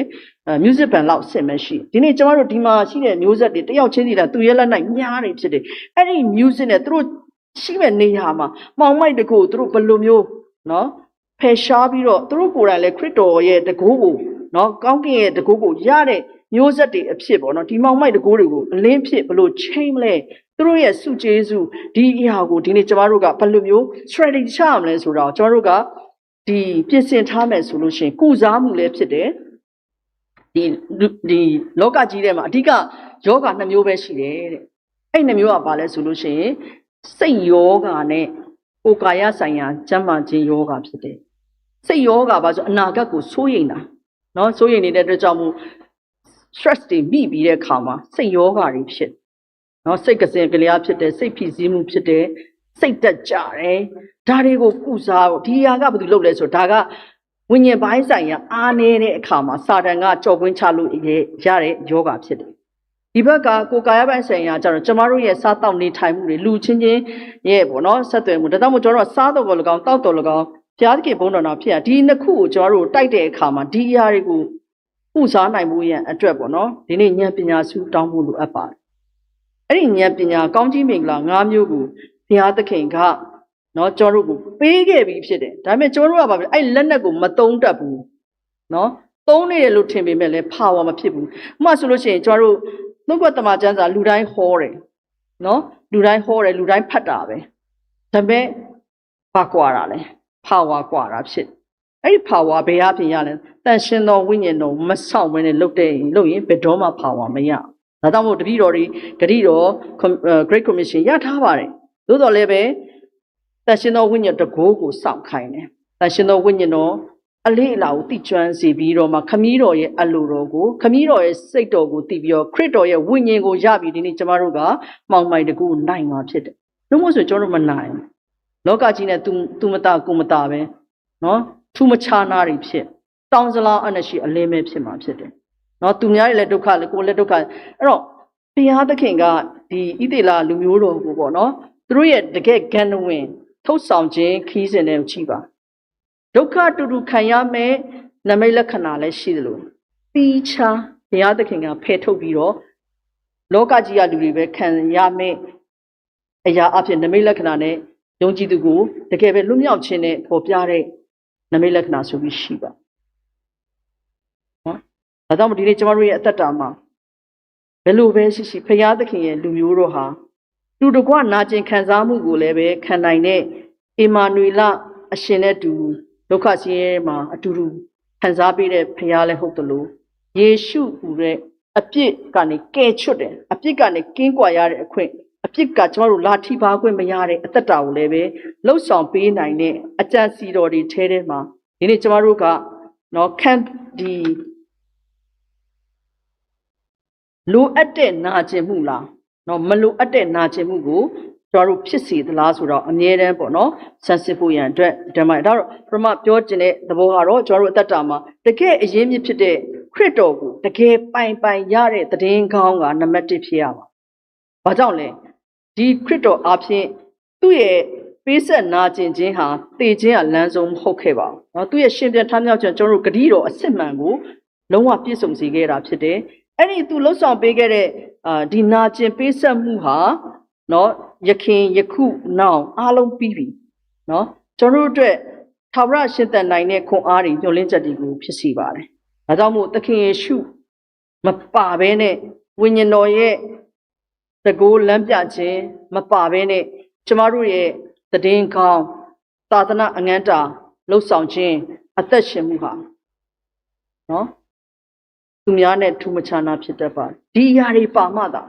music band လောက်အဆင့်မရှိ။ဒီနေ့ကျမတို့ဒီမှာရှိတဲ့မျိုးဆက်တွေတယောက်ချင်းစီတာသူရဲ့လက်နိုင်များနေဖြစ်တယ်။အဲ့ဒီ music နဲ့သူတို့ရှိမဲ့နေရာမှာမှောင်မိုက်တကူသူတို့ဘယ်လိုမျိုးနော်ဖယ်ရှားပြီးတော့သူတို့ကိုယ်တိုင်လည်းခရစ်တော်ရဲ့တကူကိုနော်ကောင်းကင်ရဲ့တကူကိုရတဲ့မျိုးဆက်တွေအဖြစ်ပေါ့နော်ဒီမောင်မိုက်တကူတွေကိုအလင်းဖြစ်ဘလို့ချိန်မလဲသူတို့ရဲ့စုကျေးစုဒီအရာကိုဒီနေ့ကျမတို့ကဘယ်လိုမျိုး strategy ချရမလဲဆိုတော့ကျမတို့ကဒီပြင်ဆင်ထားမယ်ဆိုလို့ရှိရင်ကုစားမှုလည်းဖြစ်တယ်ဒီလောကကြီးထဲမှာအဓိကယောဂ2မျိုးပဲရှိတယ်တဲ့အဲ့2မျိုးကဘာလဲဆိုလို့ရှိရင်စိတ်ယောဂနဲ့ကိုယ်ကာယဆိုင်ရာကျန်းမာခြင်းယောဂဖြစ်တယ်စိတ်ယောဂပါဆိုအနာဂတ်ကိုစိုးရိမ်တာနော်စိုးရိမ်နေတဲ့အတွက်ကြောင့်မို့ stress တွေမိပြီးတဲ့အခါမှာစိတ်ယောဂတွေဖြစ်နော်စိတ်ကစင်ကလေးဖြစ်တယ်စိတ်ဖိစီးမှုဖြစ်တယ်စိတ်တက်ကြတယ်ဒါတွေကိုကုစားဖို့ဒီຢာကဘာလို့လုပ်လဲဆိုတော့ဒါကဝိညာဉ်ပိုင်းဆိုင်ရာအားနေတဲ့အခါမှာစာတန်ကကြော်ကွင်းချလို့ရတဲ့ယောဂဖြစ်တယ်ဒီဘက်ကကိုယ်ကာယပိုင်းဆိုင်ရာကျတော့ကျမတို့ရဲ့စားတောက်နေထိုင်မှုတွေလူချင်းချင်းရဲ့ပေါ့နော်ဆက်သွယ်မှုဒါကြောင့်မို့ကျွန်တော်တို့စားတော့လည်းကောင်းတောက်တော့လည်းကောင်းဘုရားသခင်ဘုန်းတော်တော်ဖြစ်ရဒီနှစ်ခုကိုကျွန်တော်တို့တိုက်တဲ့အခါမှာဒီအရာတွေကိုဥစားနိုင်မှုရန်အတွက်ပေါ့နော်ဒီနေ့ဉာဏ်ပညာစုတောင်းဖို့လိုအပ်ပါတယ်အဲ့ဒီဉာဏ်ပညာကောင်းကြီးမင်္ဂလာ၅မျိုးကိုဘုရားသခင်ကနော်ကျွန်တော်တို့ကိုပေးခဲ့ပြီးဖြစ်တယ်ဒါပေမဲ့ကျွန်တော်တို့ကဘာဖြစ်အဲ့လက်နက်ကိုမသုံးတတ်ဘူးနော်သုံးနေတယ်လို့ထင်ပေမဲ့လည်း power မဖြစ်ဘူးဥပမာဆိုလို့ရှိရင်ကျွန်တော်တို့နှုတ်ကတမန်ကျမ်းစာလူတိုင်းဟောတယ်နော်လူတိုင်းဟောတယ်လူတိုင်းဖတ်တာပဲဒါပေမဲ့ဘာကွာတာလဲ power ကွာတာဖြစ်အဲ့ဒီ power ဘယ်အပြင်ရလဲတန်ရှင်သောဝိညာဉ်တော်မဆောင်ဘဲနဲ့လုပ်ရင်ဘယ်တော့မှ power မရဒါကြောင့်မို့တပည့်တော်တွေဂရိတော် Great Commission ရထားပါတယ်သို့တော်လည်းပဲတန်ရှင်သောဝိညာဉ်တကိုးကိုစောင့်ခိုင်းတယ်တန်ရှင်သောဝိညာဉ်တော်အလေးအလာကိုသိကျွမ်းစေပြီးတော့မှခမည်းတော်ရဲ့အလိုတော်ကိုခမည်းတော်ရဲ့စိတ်တော်ကိုသိပြီးတော့ခရစ်တော်ရဲ့ဝိညာဉ်ကိုရပြီးဒီနေ့ကျမတို့ကမှောင်မိုက်တကူနိုင်မှာဖြစ်တယ်။နှုတ်မို့ဆိုကျွန်တော်တို့မနိုင်ဘူး။လောကကြီးနဲ့သူမတာကိုမတာပဲနော်ထူးမခြားနာတွေဖြစ် တောင်းစလားအနရှိအလင်းပဲဖြစ်မှာဖြစ်တယ်နော်သူများတွေလည်းဒုက္ခလည်းကိုယ်လည်းဒုက္ခအဲ့တော့ဘုရားသခင်ကဒီဣသေလလူမျိုးတော်ကိုပေါ့နော်သူတို့ရဲ့တကယ်ဂန်ဝင်ထုတ်ဆောင်ခြင်းခီးစဉ်တွေကိုကြည့်ပါဒုက္ခတူတူခံရမယ်နမိတ်လက္ခဏာလည်းရှိတယ်လို့ပြီးချာဘုရားသခင်ကဖယ်ထုတ်ပြီးတော့လောကကြီးကလူတွေပဲခံရမယ်အရာအဖြစ်နမိတ်လက္ခဏာနဲ့ယုံကြည်သူကိုတကယ်ပဲလွတ်မြောက်ခြင်းနဲ့ပေါ်ပြတဲ့နမိတ်လက္ခဏာဆိုပြီးရှိပါနော်ဒါကြောင့်ဒီနေ့ကျမတို့ရဲ့အသက်တာမှာဘယ်လိုပဲရှိရှိဘုရားသခင်ရဲ့လူမျိုးတော်ဟာတူတကွနာကျင်ခံစားမှုကိုလည်းပဲခံနိုင်တဲ့အေမာနွေလအရှင်နဲ့တူဒုက္ခဆင်းရဲမှာအတူတူခံစားပေးတဲ့ဘုရားလည်းဟုတ်တယ်လို့ယေရှုဟူတဲ့အပြစ်ကနေကယ်ချွတ်တယ်အပြစ်ကနေကင်းကွာရတဲ့အခွင့်အပြစ်ကကျမတို့လာထိပါခွင့်မရတဲ့အသက်တာကိုလည်းပဲလှုပ်ဆောင်ပေးနိုင်တဲ့အကြံစီတော်တွေထဲထဲမှာဒီနေ့ကျမတို့ကနော်ခံဒီလိုအပ်တဲ့နာကျင်မှုလားနော်မလိုအပ်တဲ့နာကျင်မှုကိုကျွန်တော်တို့ဖြစ်စီသလားဆိုတော့အမြဲတမ်းပေါ့နော်ဆန်းစစ်ဖို့ရန်အတွက်ဓမ္မဒါတော့ပရမပြောခြင်းတဲ့သဘောကတော့ကျွန်တော်တို့အသက်တာမှာတကယ်အရေးမြစ်ဖြစ်တဲ့ခရစ်တော်ကိုတကယ်ပိုင်ရတဲ့သင်းကောင်းကနံပါတ်1ဖြစ်ရပါဘာကြောင့်လဲဒီခရစ်တော်အဖြစ်သူ့ရဲ့ပေးဆက်နာကျင်ခြင်းဟာတည်ခြင်းကလမ်းဆုံးမဟုတ်ခဲ့ပါဘူးเนาะသူ့ရဲ့ရှင်ပြန်ထမြောက်ခြင်းကျွန်တော်တို့ဂတိတော်အစစ်မှန်ကိုလုံးဝပြည့်စုံစေခဲ့တာဖြစ်တယ်အဲ့ဒီသူလှုပ်ဆောင်ပေးခဲ့တဲ့ဒီနာကျင်ပေးဆက်မှုဟာเนาะယခင်ယခုနောက်အားလုံးပြီးပြီเนาะကျွန်တော်တို့အတွက်သာဝရရှင်သန်နိုင်တဲ့ခွန်အားတွေညှို့လင်းချက်တွေကိုဖြစ်စီပါတယ်ဒါကြောင့်မို့သခင်ယေရှုမပါဘဲနဲ့ဝိညာဉ်တော်ရဲ့တကူလမ်းပြခြင်းမပါဘဲနဲ့ကျမတို့ရဲ့သင်းကောင်းသာသနာအငန်းတာလှုပ်ဆောင်ခြင်းအသက်ရှင်မှုဟာနော်သူများနဲ့ထူးမခြားနာဖြစ်တတ်ပါဒီအရာတွေပါမှသာ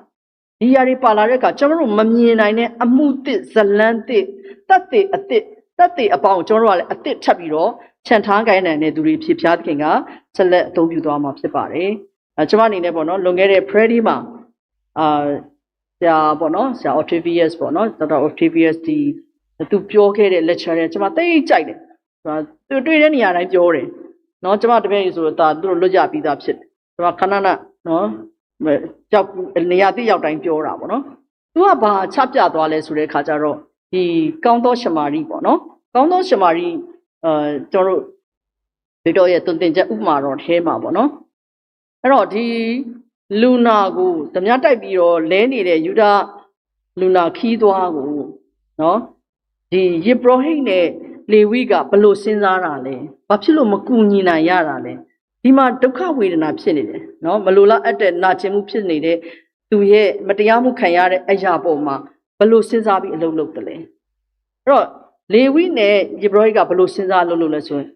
ဒီအရာတွေပါလာတဲ့အခါကျမတို့မမြင်နိုင်တဲ့အမှုသစ်ဇလန်းသစ်တတ်တဲ့အစ်တတ်တဲ့အပေါင်းကျမတို့ကလည်းအစ်ထပ်ပြီးတော့ခြံထားခိုင်းနိုင်တဲ့သူတွေဖြစ်ဖြားသခင်ကဆက်လက်အသုံးပြုသွားမှာဖြစ်ပါတယ်ကျမအနေနဲ့ပေါ့နော်လွန်ခဲ့တဲ့ Freddy မှာဆရာပေါ့နော်ဆရာ Octavius ပေါ့နော်ဒေါက်တာ Octavius ဒီသူပြောခဲ့တဲ့ lecture နဲ့ကျမသိကြိုက်တယ်သူတွေ့တဲ့နေရာတိုင်းပြောတယ်နော်ကျမတပည့်ကြီးဆိုတော့ဒါသူတို့လွတ်ကြပြီးသားဖြစ်တယ်ကျမခဏနော်ကြောက်နေရာတိရောက်တိုင်းပြောတာပေါ့နော်သူကဘာချပြသွားလဲဆိုတဲ့အခါကျတော့ဒီကောင်းသောရှမာရိပေါ့နော်ကောင်းသောရှမာရိကျွန်တော်တို့ဒီတော့ရဲ့တုန်တင်ချက်ဥပမာတော်ထဲမှာပေါ့နော်အဲ့တော့ဒီလူနာကိုဓမြတိုက်ပြီးတော့လဲနေတဲ့ယူဒလူနာခီးသွားကိုနော်ဒီယေဘရဟိတ်နဲ့လေဝိကဘလို့စဉ်းစားတာလဲဘာဖြစ်လို့မကူညီနိုင်ရတာလဲဒီမှာဒုက္ခဝေဒနာဖြစ်နေတယ်နော်မလိုလားအပ်တဲ့နာကျင်မှုဖြစ်နေတဲ့သူရဲ့မတရားမှုခံရတဲ့အရာပေါ်မှာဘလို့စဉ်းစားပြီးအလုပ်လုပ်တယ်လဲအဲ့တော့လေဝိနဲ့ယေဘရဟိတ်ကဘလို့စဉ်းစားလုပ်လဲဆိုရင်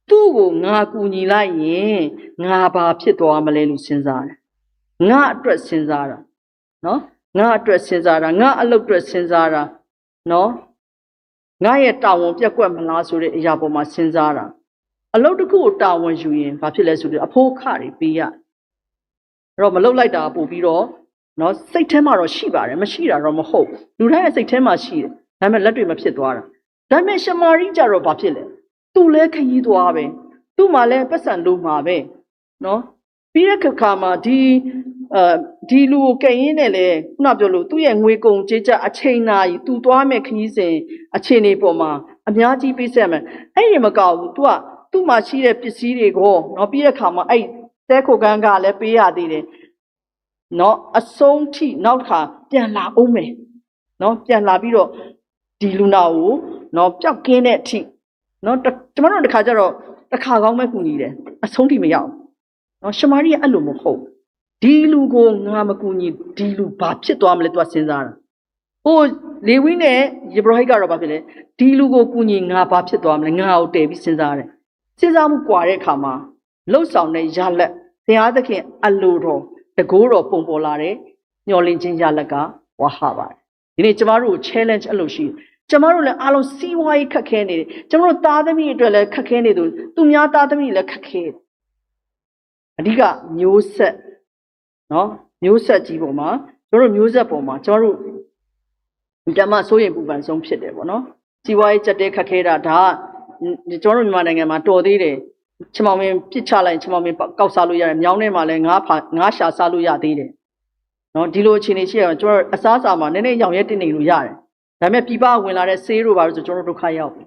သူ့ကိုငါကူညီလိုက်ရင်ငါဘာဖြစ်သွားမလဲလို့စဉ်းစားတယ်ငါအတွက်စဉ်းစားတာနော်ငါအတွက်စဉ်းစားတာငါအလုပ်အတွက်စဉ်းစားတာနော်ငါရဲ့တာဝန်ပြက်ကွက်မလားဆိုတဲ့အရာပေါ်မှာစဉ်းစားတာအလုပ်တစ်ခုကိုတာဝန်ယူရင်ဘာဖြစ်လဲဆိုတော့အဖို့ခတွေပေးရအဲ့တော့မလုပ်လိုက်တာပို့ပြီးတော့နော်စိတ်ထဲမှာတော့ရှိပါတယ်မရှိတာတော့မဟုတ်လူတိုင်းရဲ့စိတ်ထဲမှာရှိတယ်ဒါပေမဲ့လက်တွေမဖြစ်သွားတာဒါပေမဲ့ရှမာရိကြတော့ဘာဖြစ်လဲသူ့လဲခရီးသွားပဲသူ့မှာလဲပတ်စံလိုမှာပဲနော်ပြီးတဲ့ခါမှာဒီလူကိုကဲ့ရင်နဲ့လေခုနပြောလို့သူ့ရဲ့ငွေကုန်ကြေးကျအချိန်နာကြီးသူသွားမဲ့ခရီးစဉ်အချိန်တွေပေါ်မှာအများကြီးပေးဆက်မယ်အဲ့ဒီမကောက်ဘူး तू ကသူ့မှာရှိတဲ့ပစ္စည်းတွေကိုနော်ပြီးတဲ့ခါမှာအဲ့တဲခိုကန်းကလည်းပေးရသေးတယ်နော်အဆုံးထိနောက်ခါပြန်လာအောင်မယ်နော်ပြန်လာပြီးတော့ဒီလူနာကိုနော်ပျောက်ကင်းတဲ့အထိနော်ကျမတို့တစ်ခါကျတော့တစ်ခါကောင်းမဲ့ကူညီတယ်အဆုံးထိမရောက်နော်ရှမာရိကအဲ့လိုမဟုတ်ဒီလူကိုငါမကူညီဒီလူဘာဖြစ်သွားမလဲသူကစဉ်းစားတာဟိုလေဝိနဲ့ယေဘရဟိတ်ကတော့ဘာဖြစ်လဲဒီလူကိုကူညီငါဘာဖြစ်သွားမလဲငါ့ကိုတည်ပြီးစဉ်းစားတယ်စဉ်းစားမှုကွာတဲ့အခါမှာလှုပ်ဆောင်တဲ့ရလက်ဘုရားသခင်အလိုတော်တကိုးတော်ပုံပေါ်လာတဲ့ညှော်လင့်ခြင်းရလက်ကဝါဟပါတယ်ဒီနေ့ကျမတို့ challenge အဲ့လိုရှိကျမတို့လည်းအားလုံးစီးပွားရေးခက်ခဲနေတယ်ကျမတို့သားသမီးအတွက်လည်းခက်ခဲနေသူများသားသမီးလည်းခက်ခဲအဓိကမျိုးဆက်နော်မျိုးဆက်ကြီးပေါ်မှာကျွန်တော်တို့မျိုးဆက်ပေါ်မှာကျွန်တော်တို့ဓမ္မစိုးရိမ်ပူပန်ဆုံးဖြစ်တယ်ပေါ့နော်စီးပွားရေးကြက်တဲခက်ခဲတာဒါကကျွန်တော်တို့မြန်မာနိုင်ငံမှာတော်သေးတယ် ချမောင်မင်းပြစ်ချလိုက်ချမောင်မင်းကောက်စားလို့ရတယ်မြောင်းထဲမှာလည်းငါရှာစားလို့ရသေးတယ်နော်ဒီလိုအခြေအနေရှိရကျွန်တော်အစားအစာမှာနည်းနည်းရောင်ရဲတင်နေလို့ရတယ်ဒါပေမဲ့ပြပဝင်လာတဲ့ဆေးတို့ပါလို့ဆိုကျွန်တော်ဒုက္ခရောက်ပြီ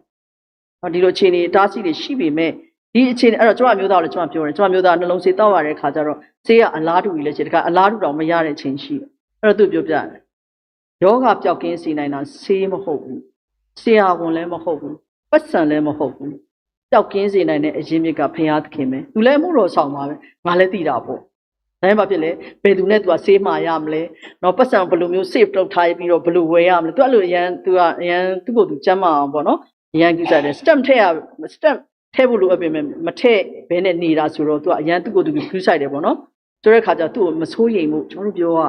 နော်ဒီလိုအခြေအနေအတားဆီးတွေရှိပေမဲ့ဒီအခြေအနေအဲ့တော့ကျွန်တော်မျိုးသားလည်းကျွန်တော်ပြောတယ်ကျွန်တော်မျိုးသားနှလုံးဆေးတောက်ရတဲ့ခါကျတော့ဆေးကအလားတူကြီးလည်းရှိတယ်ကအလားတူတောင်မရတဲ့ချိန်ရှိတယ်အဲ့တော့သူပြောပြတယ်ယောဂပျောက်ကင်းစေနိုင်တာဆေးမဟုတ်ဘူးဆရာဝန်လည်းမဟုတ်ဘူးပတ်စံလည်းမဟုတ်ဘူးပျောက်ကင်းစေနိုင်တဲ့အရင်မြစ်ကဖရာသခင်ပဲသူလည်းမှုတော်ဆောင်ပါပဲငါလည်းသိတာပေါ့ဒါမှမဖြစ်လေဘယ်သူနဲ့သူကဆေးမှာရမလဲနော်ပတ်စံဘယ်လိုမျိုး save လုပ်ထားပြီးတော့ဘယ်လိုဝယ်ရမလဲသူအဲ့လိုအရန်သူကအရန်သူ့ကိုယ်သူကျမ်းမာအောင်ပေါ့နော်အရန်ကြည့်ကြတယ် stamp ထည့်ဖို့လိုအပ်ပေမဲ့မထည့်ဘဲနဲ့နေတာဆိုတော့သူကအရန်သူ့ကိုယ်သူကူးဆိုင်တယ်ပေါ့နော်ဆိုတဲ့ခါကျသူ့ကိုမဆိုးရိမ်ဘူးကျွန်တော်တို့ပြောရ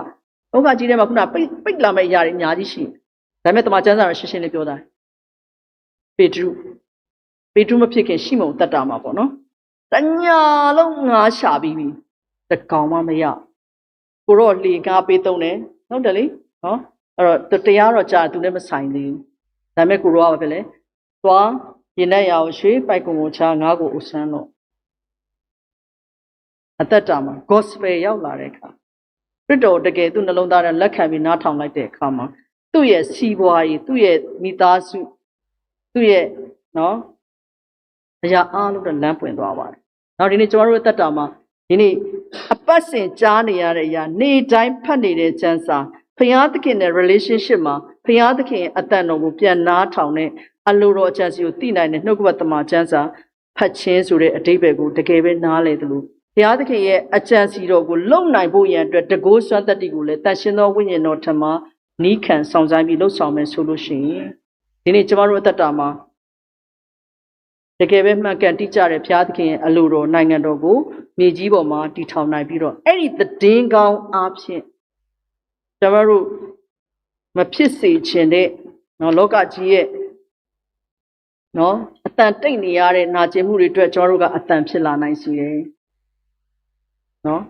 ဩဃကြီးထဲမှာခုနပိတ်လာမယ့်အရာတွေအများကြီးရှိတယ်ဒါပေမဲ့တမန်ကျမ်းစာရရှင်းရှင်းလေးပြောတာပေတရုမဖြစ်ခင်ရှိမုံတတ်တာမှာပေါ့နော်တညာလုံးငါရှာပြီးပြီတကောင်မှမရကိုတော့လေကားပေးသုံးတယ်ဟုတ်တယ်လေနော်အဲ့တော့တရားတော့ကြာသူလည်းမဆိုင်သေးဘူးဒါပေမဲ့ကိုတော့ဘာပဲလဲသွားရင်နဲ့ရအောင်ရွှေပိုက်ကုံကိုချာငါ့ကိုဥဆန်းတော့အသက်တာမှာ gospel ရောက်လာတဲ့အခါခရစ်တော်တကယ်သူ့နှလုံးသားနဲ့လက်ခံပြီးနားထောင်လိုက်တဲ့အခါမှာသူ့ရဲ့စီးပွားရေးသူ့ရဲ့မိသားစုသူ့ရဲ့နော်အရာအားလုံးတော့လမ်းပွင့်သွားပါတယ်။နောက်ဒီနေ့ကျွန်တော်တို့အသက်တာမှာဒီနေ့အပတ်စဉ်ကြားနေရတဲ့အရာနေ့တိုင်းဖတ်နေတဲ့ကျမ်းစာဖခင်သခင်နဲ့ relationship မှာဖခင်သခင်အသက်တော်ကိုပြန်နားထောင်တဲ့အလိုတော်အကျဉ်းစီကိုသိနိုင်တဲ့နှုတ်ကပတ်သမ္မာကျမ်းစာဖတ်ခြင်းဆိုတဲ့အဓိပ္ပာယ်ကိုတကယ်ပဲနားလည်သလိုဘုရားသခင်ရဲ့အကျဉ်းစီတော်ကိုလုံနိုင်ဖို့ရန်အတွက်တကိုးစွမ်းတတ္တိကိုလည်းတန်ရှင်းသောဝိညာဉ်တော်ထံမှာနီးခံဆောင်ဆိုင်ပြီးလှုပ်ဆောင်မယ်ဆိုလို့ရှိရင်ဒီနေ့ကျွန်တော်တို့အသက်တာမှာတကယ်ပဲမှန်ကန်တိကျတဲ့ဘုရားသခင်ရဲ့အလိုတော်နိုင်ငံတော်ကိုမြေကြီးပေါ်မှာတည်ထောင်နိုင်ပြီးတော့အဲ့ဒီသတင်းကောင်းအားဖြင့်ကျွန်တော်တို့မဖြစ်စေချင်တဲ့နော်လောကကြီးရဲ့နော်အတန်တိတ်နေရတဲ့နာကျင်မှုတွေအတွက်ကျွန်တော်တို့ကအတန်ဖြစ်လာနိုင်စေတယ်နော်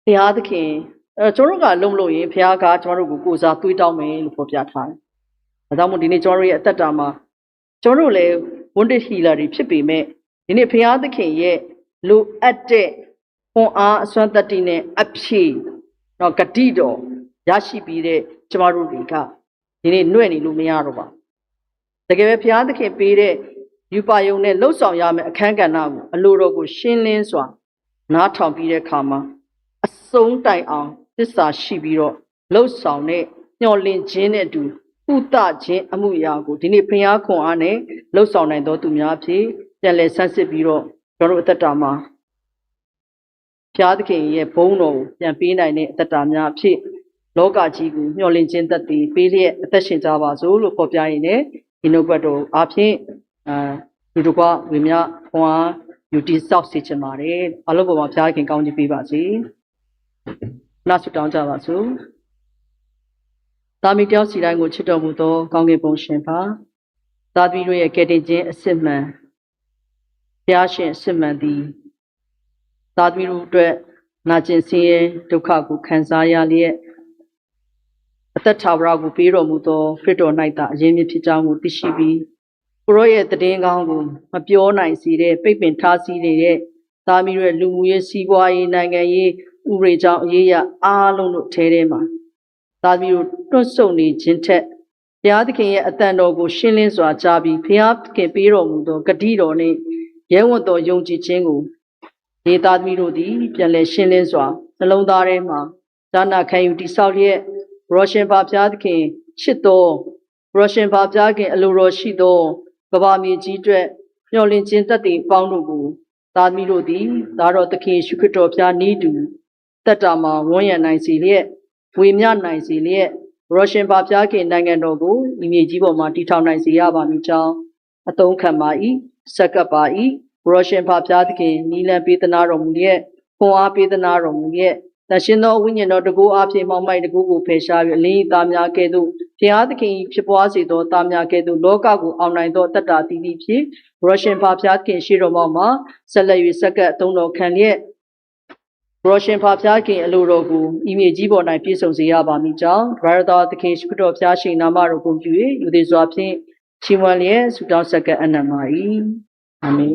ဘုရားသခင်ကျွန်တော်တို့ကလုံလို့ရင်ဘုရားကကျွန်တော်တို့ကိုကိုးစားသွေးတောင်းမယ်လို့ဖော်ပြထားတယ်။ဒါကြောင့်မို့ဒီနေ့ကျွန်တော်တို့ရဲ့အသက်တာမှာကျွန်တော်တို့လည်း wounded healer တွေဖြစ်ပေမဲ့ဒီနေ့ဘုရားသခင်ရဲ့လိုအပ်တဲ့ခွန်အားအစွမ်းတတ္တိနဲ့အဖြည့်တော့ဂတိတော်ရရှိပြီးတဲ့ကျွန်တော်တို့တွေကဒီနေ့နှွဲ့နေလို့မရတော့ပါဘူး။တကယ်ပဲဘုရားသခင်ပေးတဲ့ယူပါယုံနဲ့လှုပ်ဆောင်ရမယ့်အခန်းကဏ္ဍကိုအလိုတော်ကိုရှင်းလင်းစွာနားထောင်ပြီးတဲ့အခါမှာအဆုံးတိုင်အောင်သစ္စာရှိပြီးတော့လှုပ်ဆောင်တဲ့ညှော်လင့်ခြင်းနဲ့အတူဥတခြင်းအမှုရာကိုဒီနေ့ဘုရားခွန်အားနဲ့လှုပ်ဆောင်နိုင်သောသူများဖြစ်ပြန်လည်ဆန်းစစ်ပြီးတော့ကျွန်တော်တို့အသက်တာမှာဘုရားသခင်ရဲ့ဘုန်းတော်ကိုပြန်ပေးနိုင်တဲ့အသက်တာများဖြစ်လောကကြီးကိုညှော်လင့်ခြင်းသက်တည်ပေးလျက်အသက်ရှင်ကြပါစို့လို့ဖော်ပြရင်းနဲ့ဒီနှုတ်ဘတ်တော်အားဖြင့်လူတို့ကဝိမြခွန်အားယူတည်ဆောက်စေချင်ပါတယ်အလုံးပေါ်မှာဘုရားခင်ကောင်းချီးပေးပါစေနာဆုတောင်းကြပါစို့သာမီတယောက်စီတိုင်းကိုချစ်တော်မူသောကောင်းကင်ဘုံရှင်ပါသာသမီတို့ရဲ့ကယ်တင်ခြင်းအစစ်မှန်ဘုရားရှင်အစစ်မှန်သည်သာသမီတို့အတွက်နာကျင်ဆင်းရဲဒုက္ခကိုခံစားရလျက်အသက်ထာဝရကိုပေးတော်မူသောခရစ်တော်၌သာအရင်မြစ်ဖြစ်ကြောင်းကိုသိရှိပြီးကိုရောရဲ့တည်င်းကောင်းကိုမပြောနိုင်စေတဲ့ပိတ်ပင်ထားစီနေတဲ့သာသမီတို့ရဲ့လူမှုရေးစီးပွားရေးနိုင်ငံရေးဥပဒေကြောင့်အရေးရအားလုံးတို့ထဲထဲမှာသာသမီတို့တွန့်ဆုတ်နေခြင်းထက်ဘုရားသခင်ရဲ့အတန်တော်ကိုရှင်းလင်းစွာကြားပြီးဘုရားသခင်ပေးတော်မူသောဂတိတော်နှင့်ရဲဝံ့သောယုံကြည်ခြင်းကိုဒီသာသမီတို့သည်ပြန်လည်ရှင်းလင်းစွာနှလုံးသားထဲမှာဒါနခံယူတိဆောက်လျက်ရောရှင်ပါဘုရားသခင်ချစ်တော်ရောရှင်ပါဘုရားခင်အလိုတော်ရှိသောကဘာမြေကြီးအတွက်မျှော်လင့်ခြင်းတတ်သည့်ပေါင်းတို့ကိုသာသမီတို့သည်သာတော်သခင်ယေရှုခရစ်တော်ဘုရားနည်းတူတက်တာမှာဝန်းရံနိုင်စေလျက်ဝေမျှနိုင်စေလျက်ရောရှင်ပါဘုရားခင်နိုင်ငံတော်ကိုဒီမြေကြီးပေါ်မှာတည်ထောင်နိုင်စေရပါမည်ကြောင်းအသုံးခံပါ၏စက္ကပ်ပါ၏ရောရှင်ပါဘုရားသခင်နီလန်ပေးသနာတော်မူလျက်ခွန်အားပေးသနာတော်မူလျက်တရှင်သောဝိညာဉ်တော်တကူအားဖြင့်မောင်းမိုက်တကူကိုဖယ်ရှားပြီးအလင်း၏သားများကဲ့သို့ဘုရားသခင်ဖြစ်ပွားစေသောသားများကဲ့သို့လောကကိုအောင်နိုင်သောတတ္တာတည်သည့်ဖြစ်ရောရှင်ပါဘုရားသခင်ရှိတော်မှာဆက်လက်၍စက္ကပ်အသုံးတော်ခံလျက်ရောရှင်ဖာဘုရားခင်အလိုတော်ကိုဤမြေကြီးပေါ်၌ပြည့်စုံစေရပါမည်ကြောင်းဗရဒသခင်ရှိတော်ဘုရားရှင်နာမတော်ကိုပြု၍ယူသည်စွာဖြင့်ချီးမွမ်းလျက်ဆုတောင်းဆက်ကပ်အနံ့ပါ၏ အာမင်